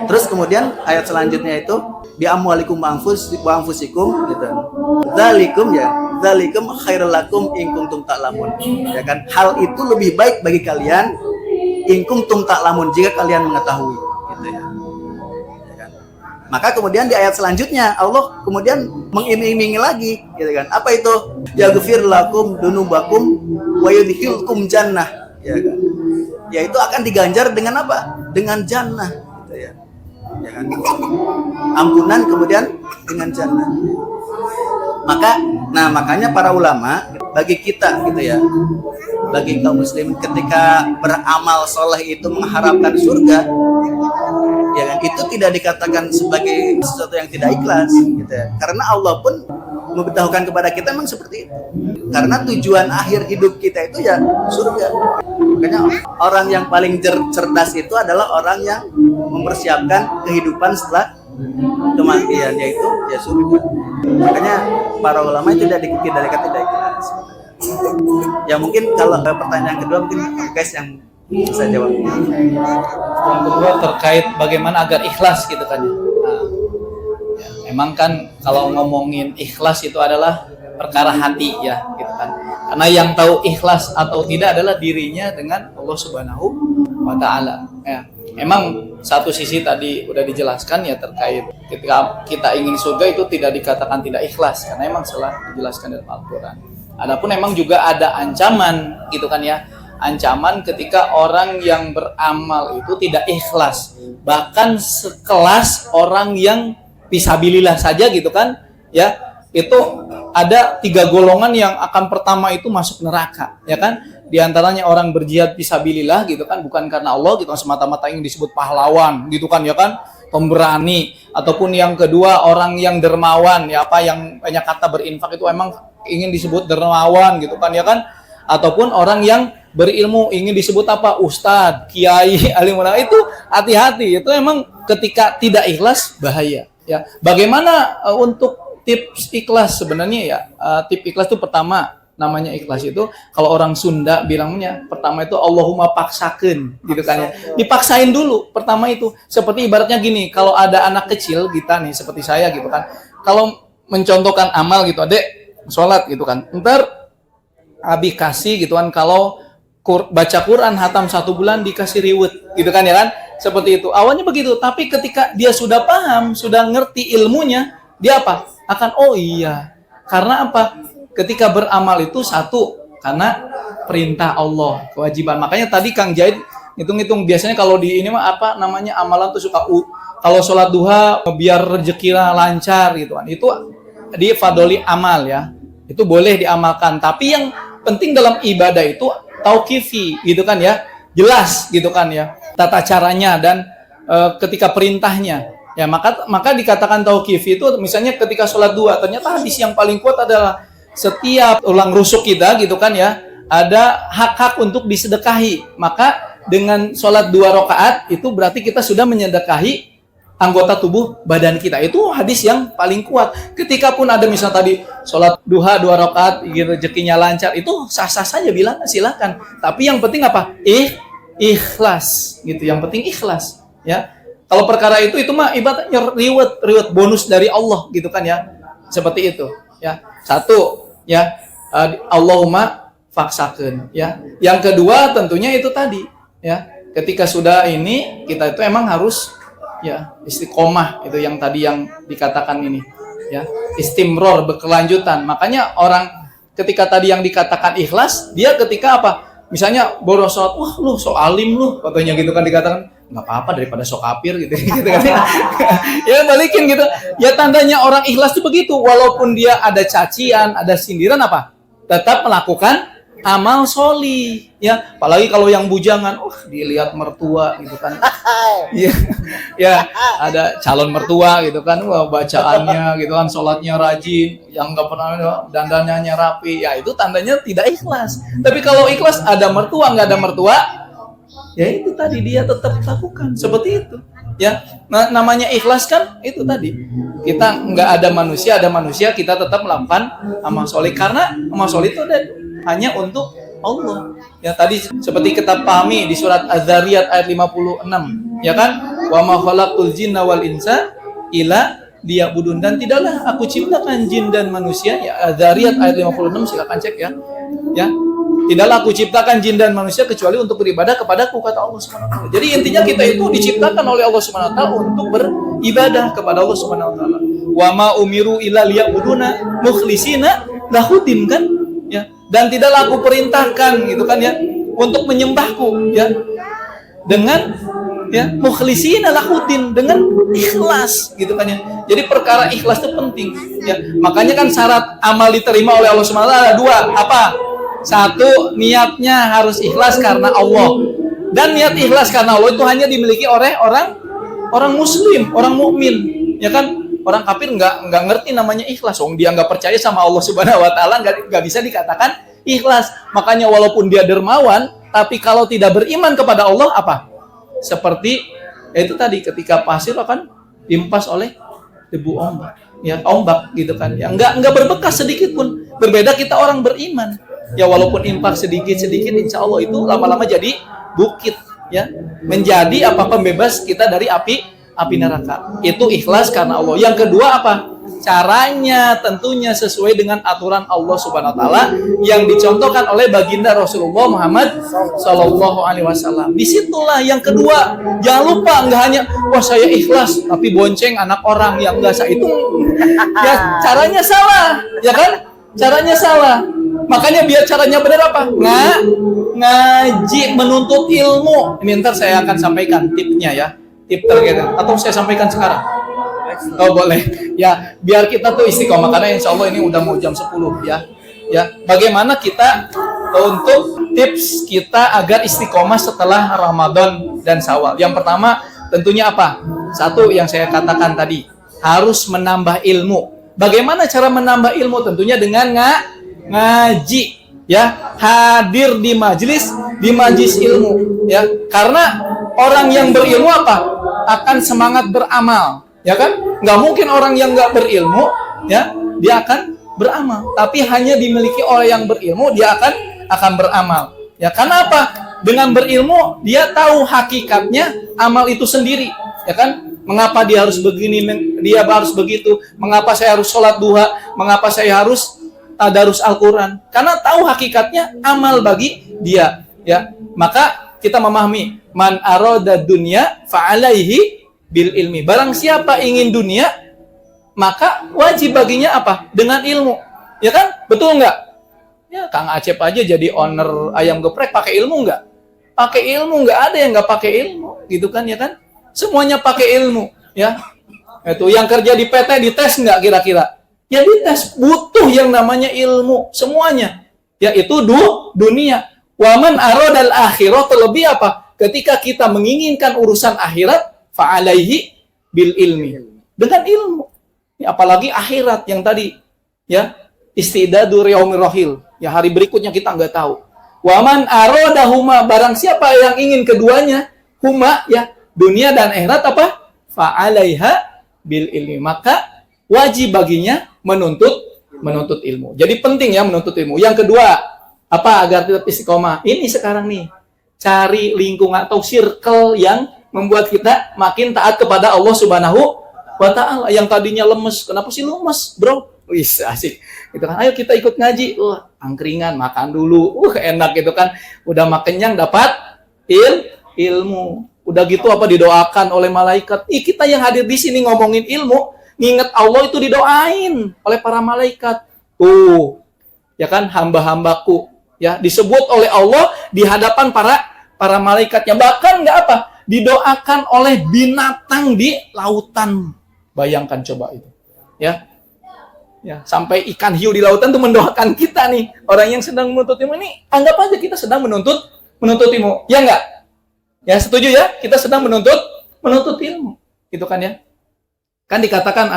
Terus kemudian ayat selanjutnya itu bi amwalikum wa anfusikum, gitu. Dzalikum khairul lakum in kuntum ta'lamun. Ya kan? Hal itu lebih baik bagi kalian in kuntum ta'lamun, jika kalian mengetahui, gitu ya. Ya kan? Maka kemudian di ayat selanjutnya Allah kemudian mengiming-imingi lagi, gitu kan? Apa itu? Yaghfir lakum dunubakum wa yudkhilkum jannah, ya kan? Yaitu akan diganjar dengan apa? Dengan jannah, gitu ya. Ya kan? Ampunan kemudian dengan jannah. Makanya para ulama bagi kita, gitu ya, bagi kaum muslim ketika beramal soleh itu mengharapkan surga, ya kan, itu tidak dikatakan sebagai sesuatu yang tidak ikhlas, gitu ya. Karena Allah pun memberitahukan kepada kita memang seperti itu. Karena tujuan akhir hidup kita itu ya surga. Makanya orang yang paling cerdas itu adalah orang yang mempersiapkan kehidupan setelah kematian, yaitu ya surga. Makanya para ulama itu tidak dikatakan tidak ikhlas. Ya mungkin kalau pertanyaan kedua mungkin guys yang bisa jawab. Yang kedua terkait bagaimana agar ikhlas, gitu kan ya. Nah, emang kan kalau ngomongin ikhlas itu adalah perkara hati ya, gitu kan. Karena yang tahu ikhlas atau tidak adalah dirinya dengan Allah Subhanahu wa taala. Ya. Emang satu sisi tadi udah dijelaskan ya terkait ketika kita ingin surga itu tidak dikatakan tidak ikhlas karena emang telah dijelaskan dalam Al-Qur'an. Adapun emang juga ada ancaman, gitu kan ya. Ancaman ketika orang yang beramal itu tidak ikhlas. Bahkan sekelas orang yang fisabilillah saja, gitu kan ya. Itu ada 3 golongan yang akan pertama itu masuk neraka, ya kan? Di antaranya orang berjihad fisabilillah, gitu kan, bukan karena Allah, gitu kan, semata-mata ingin disebut pahlawan, gitu kan, ya kan, pemberani. Ataupun yang kedua orang yang dermawan, ya apa yang banyak kata berinfak itu emang ingin disebut dermawan, gitu kan, ya kan? Ataupun orang yang berilmu ingin disebut apa? Ustadz, kiai, alim ulama. Itu hati-hati, itu emang ketika tidak ikhlas bahaya, ya. Bagaimana untuk tips ikhlas sebenarnya ya, tips ikhlas itu pertama, namanya ikhlas itu kalau orang Sunda bilangnya pertama itu Allahumma paksakeun, gitu kan ya. Dipaksain dulu pertama itu. Seperti ibaratnya gini, kalau ada anak kecil kita nih seperti saya, gitu kan. Kalau mencontohkan amal gitu, Adek sholat, gitu kan. Ntar abi kasih, gitu kan, kalau baca Quran hatam 1 bulan dikasih riwet, gitu kan ya kan. Seperti itu. Awalnya begitu, tapi ketika dia sudah paham, sudah ngerti ilmunya, dia apa? Akan oh iya, karena apa? Ketika beramal itu satu karena perintah Allah, kewajiban. Makanya tadi Kang Jaid hitung-hitung biasanya kalau di ini mah apa namanya amalan tuh suka kalau sholat duha biar rezekinya lancar, gitu kan. Itu di fadoli amal ya, itu boleh diamalkan. Tapi yang penting dalam ibadah itu tauqifi, gitu kan ya, jelas, gitu kan ya, tata caranya dan ketika perintahnya. Ya, maka dikatakan tauqif itu misalnya ketika sholat duha, ternyata hadis yang paling kuat adalah setiap tulang rusuk kita gitu kan ya, ada hak-hak untuk disedekahi. Maka dengan sholat 2 rakaat itu berarti kita sudah menyedekahi anggota tubuh badan kita. Itu hadis yang paling kuat. Ketika pun ada misal tadi sholat duha 2 rakaat rezekinya lancar, itu sah-sah saja bilang silakan. Tapi yang penting apa? Ikhlas gitu. Yang penting ikhlas ya. Kalau perkara itu mah ibaratnya reward bonus dari Allah gitu kan ya. Seperti itu ya. Satu ya, Allahumma faksakeun ya. Yang kedua tentunya itu tadi ya. Ketika sudah ini kita itu emang harus ya istiqomah, itu yang tadi yang dikatakan ini ya, istimror, berkelanjutan. Makanya orang ketika tadi yang dikatakan ikhlas, dia ketika apa, misalnya boros sholat, wah lu so alim lu katanya gitu kan, dikatakan nggak apa-apa daripada so kafir gitu, gitu kan ya balikin gitu ya. Tandanya orang ikhlas itu begitu, walaupun dia ada cacian, ada sindiran, apa tetap melakukan amal soli ya. Apalagi kalau yang bujangan, dilihat mertua gitu kan ya, ya ada calon mertua gitu kan, wah bacaannya gitu kan, sholatnya rajin, yang nggak pernah dandanannya rapi, ya itu tandanya tidak ikhlas. Tapi kalau ikhlas, ada mertua nggak ada mertua, ya itu tadi dia tetap lakukan seperti itu ya. Nah, namanya ikhlas kan itu tadi, kita nggak ada manusia, ada manusia, kita tetap melakukan amal soli, karena amal soli itu ada hanya untuk Allah. Ya tadi seperti kita pahami di surat Az-Zariyat ayat 56, ya kan? Wa ma khalaqtul jinna wal insa illa liya'budun, dan tidaklah aku ciptakan jin dan manusia, ya Az-Zariyat ayat 56, silakan cek ya. Ya. Tidaklah aku ciptakan jin dan manusia kecuali untuk beribadah kepadaku, kata Allah Subhanahu wa taala. Jadi intinya kita itu diciptakan oleh Allah Subhanahu wa taala untuk beribadah kepada Allah Subhanahu wa taala. Wa ma umiru illa liya'buduna mukhlisina lahuddin, kan? Ya, dan tidaklah aku perintahkan gitu kan ya, untuk menyembahku ya dengan ya mukhlisina lahuddin, dengan ikhlas gitu kan ya. Jadi perkara ikhlas itu penting ya. Makanya kan syarat amal diterima oleh Allah Subhanahu wa taala ada 2. Apa? 1, niatnya harus ikhlas karena Allah. Dan niat ikhlas karena Allah itu hanya dimiliki oleh orang muslim, orang mukmin, ya kan? Orang kafir nggak ngerti namanya ikhlas. Dia nggak percaya sama Allah Subhanahu wa taala, nggak bisa dikatakan ikhlas. Makanya walaupun dia dermawan, tapi kalau tidak beriman kepada Allah, apa? Seperti itu tadi, ketika pasir akan dimpas oleh debu ombak, ya ombak gitu kan. Ya nggak berbekas sedikit pun. Berbeda kita orang beriman. Ya walaupun impak sedikit, insya Allah itu lama-lama jadi bukit, ya menjadi apa, pembebas kita dari api neraka. Itu ikhlas karena Allah. Yang kedua apa? Caranya tentunya sesuai dengan aturan Allah Subhanahu wa taala yang dicontohkan oleh baginda Rasulullah Muhammad sallallahu alaihi wasallam. Disitulah yang kedua. Jangan lupa, nggak hanya wah saya ikhlas tapi bonceng anak orang, yang enggak saya itu ya caranya salah, ya kan? Caranya salah. Makanya biar caranya benar apa? Ngaji, menuntut ilmu. Ini ntar saya akan sampaikan tipnya ya. Tip terkait, atau saya sampaikan sekarang? Oh boleh ya, biar kita tuh istiqomah, karena insya Allah ini udah mau jam 10 ya. Ya, bagaimana kita untuk tips kita agar istiqomah setelah Ramadan dan Syawal? Yang pertama tentunya apa? 1 yang saya katakan tadi, harus menambah ilmu. Bagaimana cara menambah ilmu? Tentunya dengan ngaji ya, hadir di majlis ilmu ya. Karena orang yang berilmu apa? Akan semangat beramal, ya kan? Nggak mungkin orang yang nggak berilmu, ya dia akan beramal. Tapi hanya dimiliki oleh yang berilmu, dia akan beramal. Ya karena apa? Dengan berilmu dia tahu hakikatnya amal itu sendiri, ya kan? Mengapa dia harus begini, dia harus begitu? Mengapa saya harus sholat duha? Mengapa saya harus tadarus Al-Quran? Karena tahu hakikatnya amal bagi dia, ya. Maka kita memahami, man arada dunya fa'alaihi bil ilmi. Barang siapa ingin dunia, maka wajib baginya apa? Dengan ilmu. Ya kan? Betul nggak? Ya Kang Acep aja jadi owner ayam geprek pakai ilmu nggak? Pakai ilmu, nggak ada yang nggak pakai ilmu, gitu kan ya kan? Semuanya pakai ilmu, ya. Itu yang kerja di PT dites nggak kira-kira? Ya dites, butuh yang namanya ilmu semuanya. Ya itu dunia. Waman aradal akhirah, terlebih apa? Ketika kita menginginkan urusan akhirat, fa'alaihi bil ilmi. Dengan ilmu. Ya, apalagi akhirat yang tadi, ya. istidadu yaumir rahil. Ya, hari berikutnya kita nggak tahu. Waman aradahuma, barang siapa yang ingin keduanya, huma ya, dunia dan akhirat apa? Fa'alaiha bil ilmi, maka wajib baginya menuntut ilmu. Jadi penting ya menuntut ilmu. Yang kedua, apa agar tetap istiqomah? Ini sekarang nih, cari lingkungan atau circle yang membuat kita makin taat kepada Allah Subhanahu wa Ta'ala. Yang tadinya lemes, kenapa sih lemes, bro? Wih, asik. Gitu kan. Ayo kita ikut ngaji. Angkringan, makan dulu. Enak gitu kan. Udah makenyang dapat ilmu. Udah gitu apa didoakan oleh malaikat. Kita yang hadir di sini ngomongin ilmu, nginget Allah itu didoain oleh para malaikat. Tuh. Ya kan, hamba-hambaku ya disebut oleh Allah di hadapan para malaikatnya. Bahkan nggak apa? Didoakan oleh binatang di lautan. Bayangkan coba itu. Ya, sampai ikan hiu di lautan tuh mendoakan kita nih, orang yang sedang menuntut ilmu ini. Anggap aja kita sedang menuntut ilmu, ya enggak? Ya, setuju ya? Kita sedang menuntut ilmu, gitu kan ya? Kan dikatakan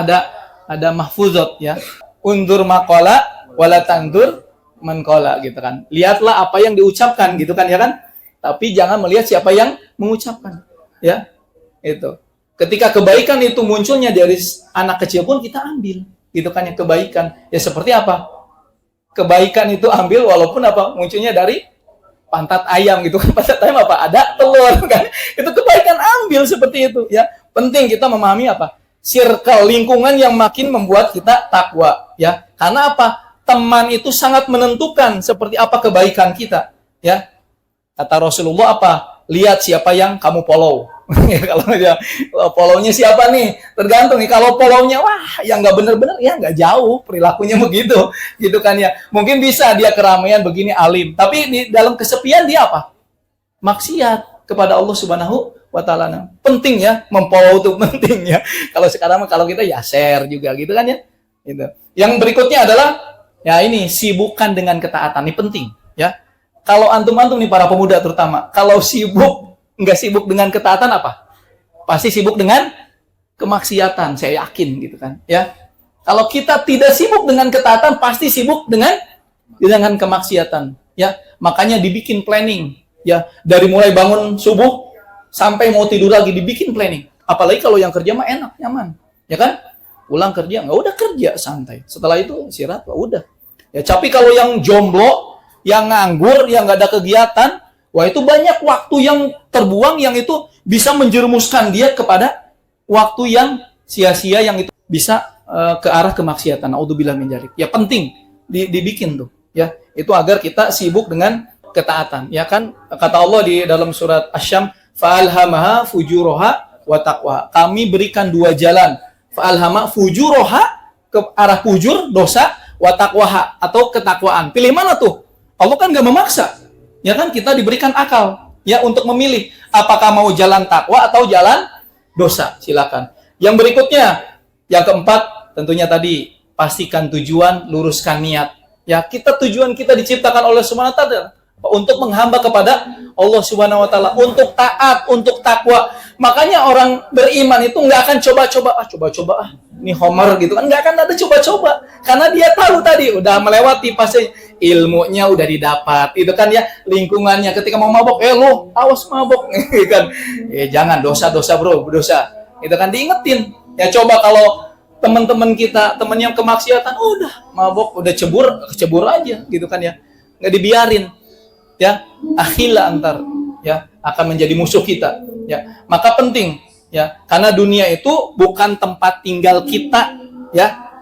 ada mahfuzat ya. Undur maqala wala tandur man qala, gitu kan. Lihatlah apa yang diucapkan, gitu kan ya kan? Tapi jangan melihat siapa yang mengucapkan, ya. Itu. Ketika kebaikan itu munculnya dari anak kecil pun kita ambil. Gitu kan, yang kebaikan. Ya seperti apa? Kebaikan itu ambil walaupun apa? Munculnya dari pantat ayam gitu kan. Pantat ayam apa? Ada telur kan. Itu kebaikan, ambil seperti itu ya. Penting kita memahami apa? Circle lingkungan yang makin membuat kita takwa ya. Karena apa? Teman itu sangat menentukan seperti apa kebaikan kita ya. Kata Rasulullah apa? Lihat siapa yang kamu follow. Kalau dia follow-nya siapa nih? Tergantung nih. Kalau follow-nya wah yang nggak bener-bener ya nggak jauh perilakunya begitu, gitu kan ya. Mungkin bisa dia keramaian begini alim, tapi di dalam kesepian dia apa? Maksiat kepada Allah Subhanahu wa Ta'ala. Penting ya memfollow itu penting ya. Kalau sekarang kalau kita ya share juga gitu kan ya. Gitu. Yang berikutnya adalah ya ini sibukkan dengan ketaatan, ini penting ya. Kalau antum-antum nih para pemuda terutama, kalau nggak sibuk dengan ketaatan apa? Pasti sibuk dengan kemaksiatan, saya yakin gitu kan ya. Kalau kita tidak sibuk dengan ketaatan, pasti sibuk dengan kemaksiatan ya. Makanya dibikin planning ya, dari mulai bangun subuh sampai mau tidur lagi dibikin planning. Apalagi kalau yang kerja mah enak, nyaman ya kan. Pulang kerja nggak, udah kerja santai, setelah itu istirahat udah ya. Tapi kalau yang jomblo, yang nganggur, yang nggak ada kegiatan, wah itu banyak waktu yang terbuang, yang itu bisa menjerumuskan dia kepada waktu yang sia-sia, yang itu bisa ke arah kemaksiatan. Naudzubillah min dzalik. Ya penting dibikin tuh ya. Itu agar kita sibuk dengan ketaatan. Ya kan kata Allah di dalam surat Asy-Syams, fa'alhamaha fujuraha wa taqwa. Kami berikan dua jalan. Fa'alhama fujuraha, ke arah fujur, dosa, wa taqwaha, atau ketakwaan. Pilih mana tuh? Allah kan nggak memaksa. Ya kan kita diberikan akal ya untuk memilih apakah mau jalan takwa atau jalan dosa. Silakan. Yang berikutnya, yang keempat tentunya tadi pastikan tujuan, luruskan niat. Ya, tujuan kita diciptakan oleh Subhanahu wa Ta'ala untuk menghamba kepada Allah Subhanahu wa Ta'ala, untuk taat, untuk takwa. Makanya orang beriman itu nggak akan coba-coba. Ini Homer gitu kan, nggak akan ada coba-coba. Karena dia tahu tadi udah melewati fase ilmunya udah didapat, itu kan ya. Lingkungannya ketika mau mabok, lo awas mabok, kan? Jangan dosa bro, dosa. Itu kan diingetin. Ya coba kalau teman-teman kita, temennya kemaksiatan, udah mabok, udah cebur aja, gitu kan ya. Nggak dibiarin, ya. Akhila antar, ya akan menjadi musuh kita, ya. Maka penting, ya, karena dunia itu bukan tempat tinggal kita, ya.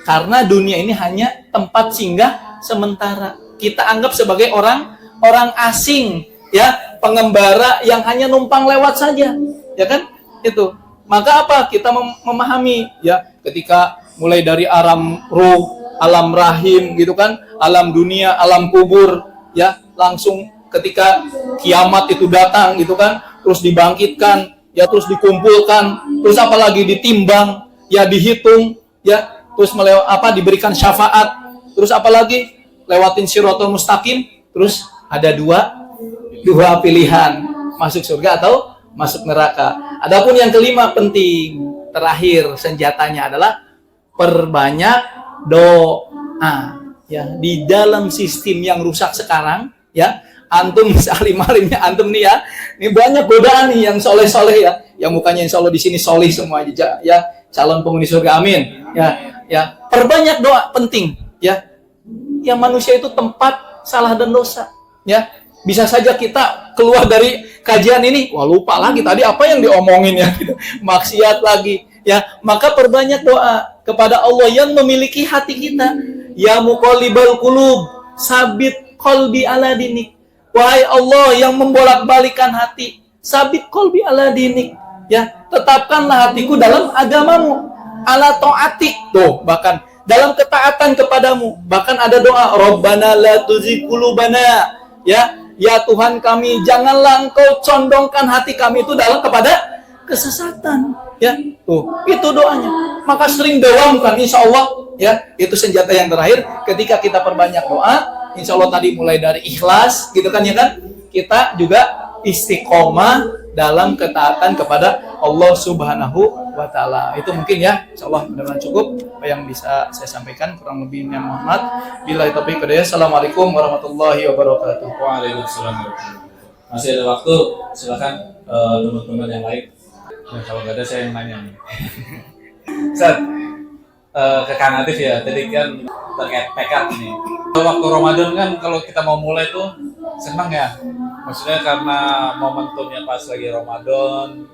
Karena dunia ini hanya tempat singgah sementara. Kita anggap sebagai orang asing ya, pengembara yang hanya numpang lewat saja, ya kan? Itu. Maka apa? Kita memahami ya, ketika mulai dari alam ruh, alam rahim gitu kan, alam dunia, alam kubur ya, langsung ketika kiamat itu datang gitu kan, terus dibangkitkan ya, terus dikumpulkan, terus apalagi ditimbang ya, dihitung ya, terus diberikan syafaat, terus apalagi lewatin Shirathul Mustaqim, terus ada dua pilihan, masuk surga atau masuk neraka. Adapun yang kelima penting, terakhir senjatanya adalah perbanyak Ya, di dalam sistem yang rusak sekarang, ya, antum alim-alimnya antum nih ya, ini banyak godaan nih yang soleh-soleh ya, yang mukanya insya Allah di sini soleh semua aja, ya, calon penghuni surga, amin. Ya, perbanyak doa penting, ya. Ya manusia itu tempat salah dan dosa, ya. Bisa saja kita keluar dari kajian ini, wah lupa lagi tadi apa yang diomongin ya, gitu. Maksiat lagi, ya. Maka perbanyak doa kepada Allah yang memiliki hati kita. Ya muqallibal qulub, sabit qalbi ala dinik. Wahai Allah yang membolak-balikan hati, sabit qalbi ala dinik. Ya, tetapkanlah hatiku dalam agamamu, ala taatik. Tuh, bahkan dalam ketaatan kepadamu. Bahkan ada doa, Rabbana la tuzigh qulubana. Ya Tuhan kami, janganlah Engkau condongkan hati kami itu dalam kepada kesesatan. Ya, tuh, itu doanya. Maka sering dawamkan, insya Allah, ya, itu senjata yang terakhir. Ketika kita perbanyak doa, insya Allah tadi mulai dari ikhlas, gitu kan ya kan? Kita juga istiqomah dalam ketaatan kepada Allah Subhanahu wa Ta'ala. Itu mungkin ya, insya Allah mudah-mudahan cukup apa yang bisa saya sampaikan, kurang lebihnya Muhammad. Billahi taufiq wal hidayah. Assalamualaikum warahmatullahi wabarakatuh. Waalaikumsalam warahmatullahi wabarakatuh. Masih ada waktu, silakan teman-teman yang lain. Nah, kalau nggak ada saya yang nanya nih. Ustaz, ke Kang Atif ya, tadi kan terkait tekad nih. Waktu Ramadan kan kalau kita mau mulai tuh senang ya. Maksudnya karena momentumnya pas lagi Ramadan.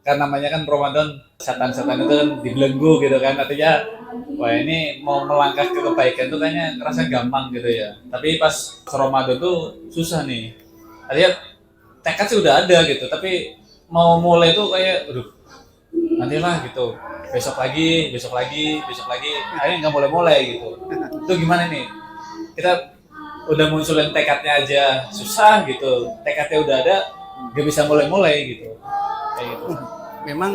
Kan namanya kan Ramadan, setan-setan itu kan dibelenggu gitu kan. Artinya, wah ini mau melangkah ke kebaikan tuh kayaknya ngerasa gampang gitu ya. Tapi pas Ramadan tuh susah nih. Artinya tekad sih udah ada gitu, tapi mau mulai tuh kayak, aduh, nantilah gitu. Besok lagi, akhirnya nggak mulai-mulai gitu. Itu gimana nih? Kita udah munculin tekadnya aja susah gitu. Tekadnya udah ada, nggak bisa mulai-mulai gitu. Kayak gitu. Memang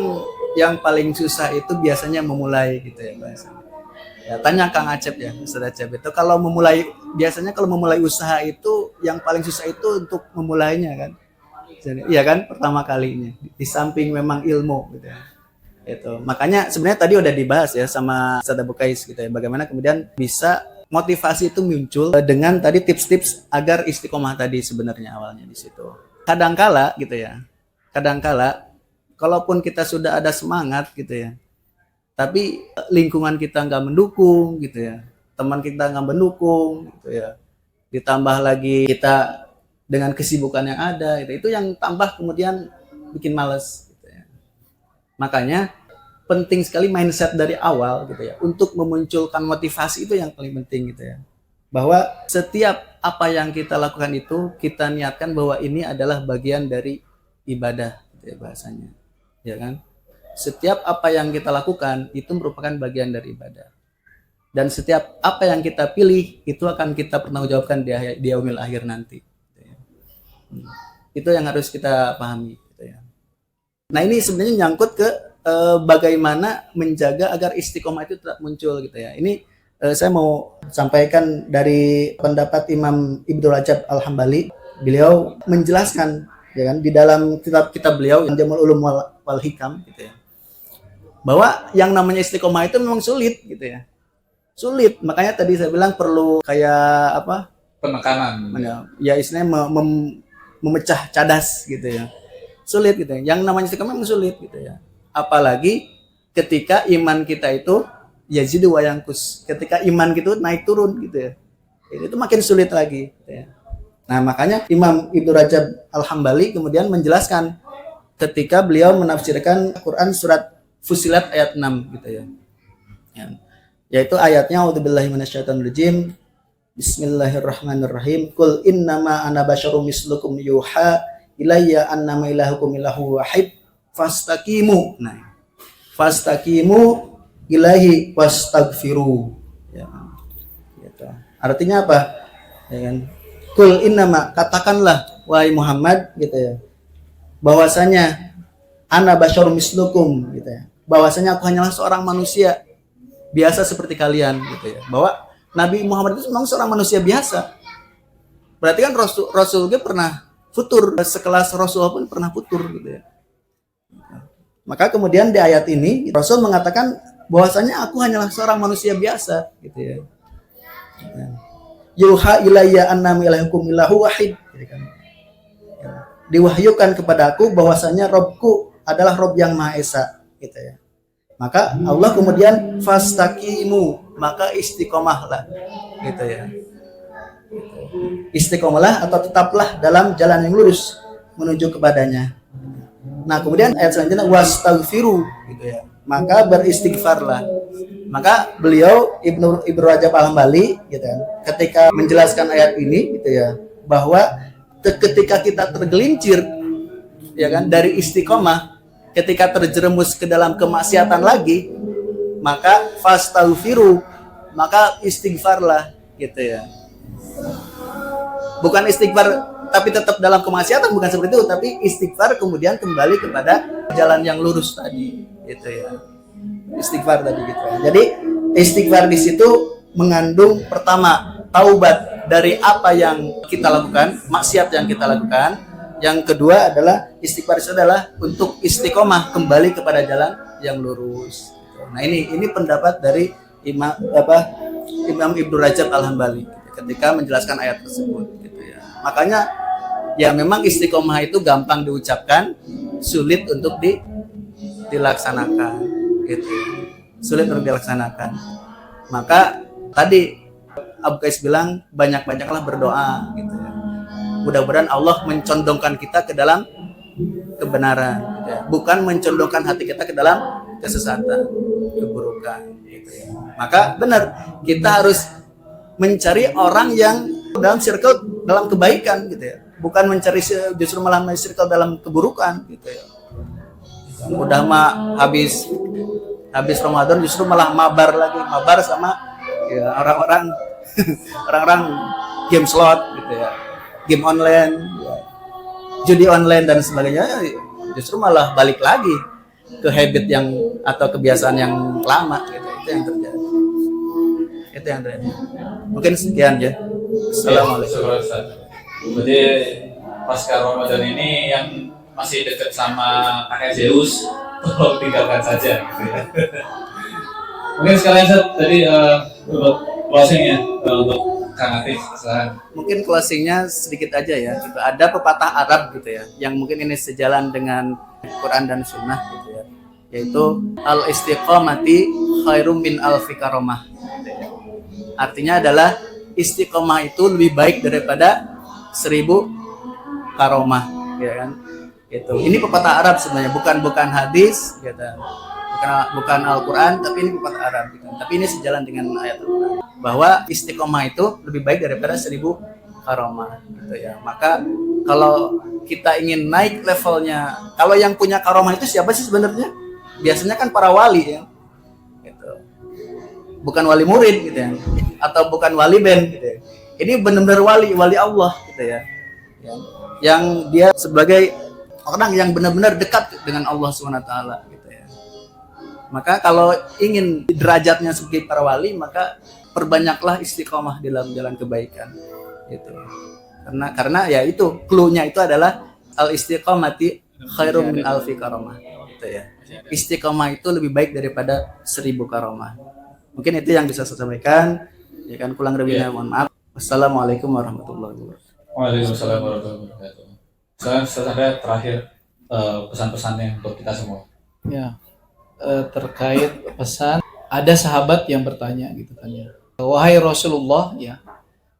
yang paling susah itu biasanya memulai gitu ya bahasanya. Ya, tanya Kang Acep ya, Ustaz Acep itu biasanya kalau memulai usaha itu yang paling susah itu untuk memulainya kan. Iya kan, pertama kalinya. Di samping memang ilmu gitu ya. Itu. Makanya sebenarnya tadi udah dibahas ya sama Ustaz Abu Kais gitu ya. Bagaimana kemudian bisa motivasi itu muncul dengan tadi tips-tips agar istiqomah tadi sebenarnya awalnya di situ. Kadangkala gitu ya. Kadangkala kalaupun kita sudah ada semangat gitu ya. Tapi lingkungan kita nggak mendukung gitu ya. Teman kita nggak mendukung gitu ya. Ditambah lagi kita dengan kesibukan yang ada, itu yang tambah kemudian bikin males gitu ya. Makanya penting sekali mindset dari awal gitu ya, untuk memunculkan motivasi itu yang paling penting gitu ya. Bahwa setiap apa yang kita lakukan itu kita niatkan bahwa ini adalah bagian dari ibadah gitu ya bahasanya. Ya kan? Setiap apa yang kita lakukan itu merupakan bagian dari ibadah. Dan setiap apa yang kita pilih itu akan kita pertanggungjawabkan di yaumil akhir nanti. Itu yang harus kita pahami gitu ya. Nah ini sebenarnya nyangkut ke bagaimana menjaga agar istiqomah itu tetap muncul gitu ya. Ini saya mau sampaikan dari pendapat Imam Ibnu Rajab Al-Hambali. Beliau menjelaskan ya kan di dalam kitab beliau yang Jamul Ulum wal Hikam gitu ya. Bahwa yang namanya istiqomah itu memang sulit gitu ya. Sulit, makanya tadi saya bilang perlu kayak apa? Penekanan. Ya istilahnya memecah cadas gitu ya. Sulit gitu ya. Yang namanya istiqomah memang sulit gitu ya. Apalagi ketika iman kita itu yazidu wa yanqus. Ketika iman kita naik turun gitu ya. Itu makin sulit lagi gitu ya. Nah, makanya Imam Ibnu Rajab Al-Hambali kemudian menjelaskan ketika beliau menafsirkan Quran surat Fussilat ayat 6 gitu ya. Yaitu ayatnya a'udzubillahi minasyaitonir rajim. Bismillahirrahmanirrahim. Qul innama ana basyarum mislukum yuha ilayya annama ilahukum ilahu wahid fastaqimu. Nah, fastaqimu ilahi wastaghfiru. Ya. Gitu. Artinya apa? Ya kan? Qul innama, katakanlah wahai Muhammad gitu ya. Bahwasanya ana basyarum mislukum gitu ya. Bahwasanya aku hanyalah seorang manusia biasa seperti kalian gitu ya. Bahwa Nabi Muhammad itu memang seorang manusia biasa. Berarti kan Rasulnya pernah futur, sekelas Rasul pun pernah futur gitu ya. Maka kemudian di ayat ini Rasul mengatakan bahwasanya aku hanyalah seorang manusia biasa gitu ya. Yuha ilayya annama ilahukum ilahu wahid. Gitu kan. Diwahyukan kepadaku bahwasanya Robku adalah Rob yang Maha Esa, gitu ya. Maka Allah kemudian fastaqimu, maka istiqomahlah, gitu ya. Istiqomahlah atau tetaplah dalam jalan yang lurus menuju kepadanya. Nah, kemudian ayat selanjutnya wastaghfiru, gitu ya. Maka beristighfarlah. Maka beliau Ibnu Rajab Al-Hambali, gitu kan, ketika menjelaskan ayat ini, gitu ya, bahwa ketika kita tergelincir, ya kan, dari istiqomah, ketika terjerumus ke dalam kemaksiatan lagi, maka fastaghfiru, maka istighfarlah, gitu ya. Bukan istighfar tapi tetap dalam kemaksiatan, bukan seperti itu, tapi istighfar kemudian kembali kepada jalan yang lurus tadi, gitu ya. Istighfar tadi, gitu ya. Jadi istighfar di situ mengandung pertama taubat dari apa yang kita lakukan, maksiat yang kita lakukan. Yang kedua adalah istighfar itu adalah untuk istiqomah kembali kepada jalan yang lurus. Nah, ini pendapat dari Imam Ibnu Rajab Al-Hambali ketika menjelaskan ayat tersebut, gitu ya. Makanya ya memang istiqomah itu gampang diucapkan, sulit untuk dilaksanakan, gitu. Sulit untuk dilaksanakan. Maka tadi Abu Qais bilang banyak-banyaklah berdoa, gitu ya. Mudah-mudahan Allah mencondongkan kita ke dalam kebenaran, gitu ya. Bukan mencondongkan hati kita ke dalam kesesatan, keburukan, gitu ya. Maka benar, kita harus mencari orang yang dalam circle dalam kebaikan, gitu ya. Bukan mencari justru malah circle dalam keburukan, gitu ya. Udah mah habis Ramadan justru malah mabar sama ya orang-orang orang-orang game slot, gitu ya. Game online, ya, judi online dan sebagainya, justru malah balik lagi ke habit yang atau kebiasaan yang lama, gitu. Itu yang terjadi. Mungkin sekian ya. Assalamualaikum. Berarti pasca Ramadan ini yang masih dekat sama kakek Zeus, tolong tinggalkan saja, gitu ya. Mungkin sekalian tadi untuk closing ya, untuk Kang Atif, mungkin closingnya sedikit aja ya. Gitu. Ada pepatah Arab, gitu ya, yang mungkin ini sejalan dengan Quran dan Sunnah, gitu ya, yaitu al istiqomati khairum min alfi karomah. Artinya adalah istiqomah itu lebih baik daripada 1000 karomah, ya kan? Gitu. Ini pepatah Arab sebenarnya, bukan hadis, gitu. Bukan Al-Quran, tapi ini pepatah Arab, gitu. Tapi ini sejalan dengan ayat Al-Quran, bahwa istiqomah itu lebih baik daripada 1000 karomah, gitu ya. Maka kalau kita ingin naik levelnya, kalau yang punya karomah itu siapa sih sebenarnya? Biasanya kan para wali, ya, gitu. Bukan wali murid, gitu ya, atau bukan wali band, gitu ya. Ini benar-benar wali Allah, gitu ya. Yang dia sebagai orang yang benar-benar dekat dengan Allah SWT, gitu ya. Maka kalau ingin derajatnya sebagai para wali, maka perbanyaklah istiqomah dalam jalan kebaikan, gitu. Karena ya itu clue-nya itu adalah al istiqomati khairum min alfi karomah, gitu ya. Istiqomah itu lebih baik daripada 1000 karomah. Mungkin itu yang bisa saya sampaikan. Ya kan, kurang lebihnya mohon maaf. Wassalamualaikum warahmatullahi wabarakatuh. Waalaikumsalam warahmatullahi wabarakatuh. Saya terakhir pesan-pesannya untuk kita semua. Ya, terkait pesan, ada sahabat yang bertanya, gitu kan ya. Wahai Rasulullah, ya,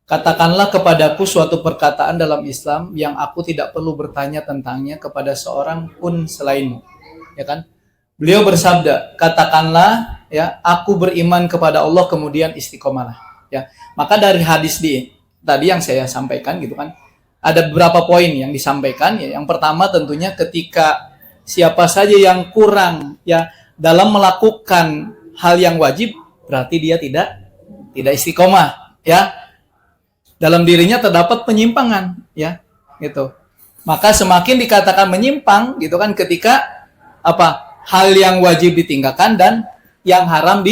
katakanlah kepadaku suatu perkataan dalam Islam yang aku tidak perlu bertanya tentangnya kepada seorang pun selainmu, ya kan? Beliau bersabda, katakanlah, ya, aku beriman kepada Allah kemudian istiqomahlah, ya. Maka dari hadis tadi yang saya sampaikan, gitu kan, ada beberapa poin yang disampaikan, ya. Yang pertama tentunya ketika siapa saja yang kurang, ya, dalam melakukan hal yang wajib, berarti dia tidak istiqomah, ya. Dalam dirinya terdapat penyimpangan, ya, gitu. Maka semakin dikatakan menyimpang, gitu kan, ketika apa? Hal yang wajib ditinggalkan dan yang haram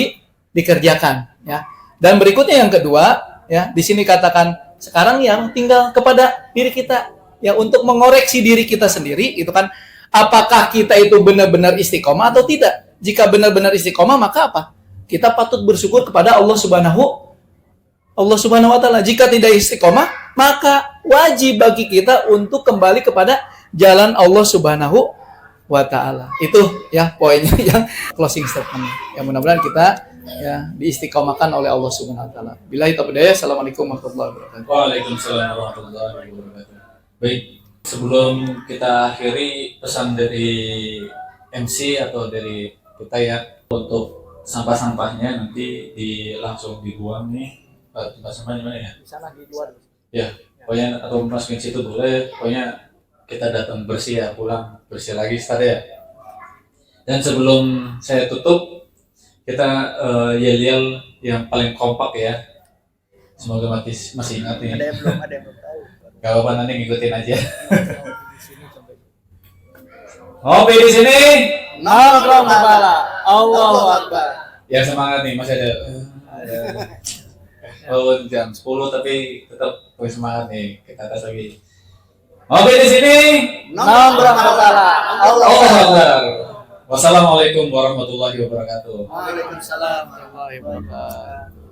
dikerjakan, ya. Dan berikutnya yang kedua, ya, di sini katakan sekarang yang tinggal kepada diri kita, ya, untuk mengoreksi diri kita sendiri, gitu kan. Apakah kita itu benar-benar istiqomah atau tidak? Jika benar-benar istiqomah, maka apa? Kita patut bersyukur kepada Allah Subhanahu Allah Subhanahu wa taala. Jika tidak istiqomah, maka wajib bagi kita untuk kembali kepada jalan Allah Subhanahu wa taala. Itu ya poinnya yang closing statement. Yang mudah-mudahan kita ya diistiqomahkan oleh Allah Subhanahu wa taala. Billahi taufiq. Assalamualaikum warahmatullahi wabarakatuh. Waalaikumsalam warahmatullahi wabarakatuh. Baik, sebelum kita akhiri, pesan dari MC atau dari kita ya, untuk sampah-sampahnya nanti langsung dibuang nih. Tempat sampah di mana ya? Di sana di luar. Ya, pokoknya atau masukin situ boleh. Pokoknya kita datang bersih ya, pulang bersih lagi Ustaz ya. Dan sebelum saya tutup, kita yel-yel yang paling kompak ya. Semoga masih ingat nih. Ada yang belum tahu. Gak apa-apa, nanti ngikutin aja. Ngopi di sini. Nongkrong kepala. Allahu Akbar. Ya semangat nih, masih ada. Oh, jam 10 tapi tetap semangat nih. Kita tes lagi. Ngopi di sini. Nongkrong kepala. Allahu Akbar. Wassalamualaikum warahmatullahi wabarakatuh. Waalaikumsalam warahmatullahi wabarakatuh.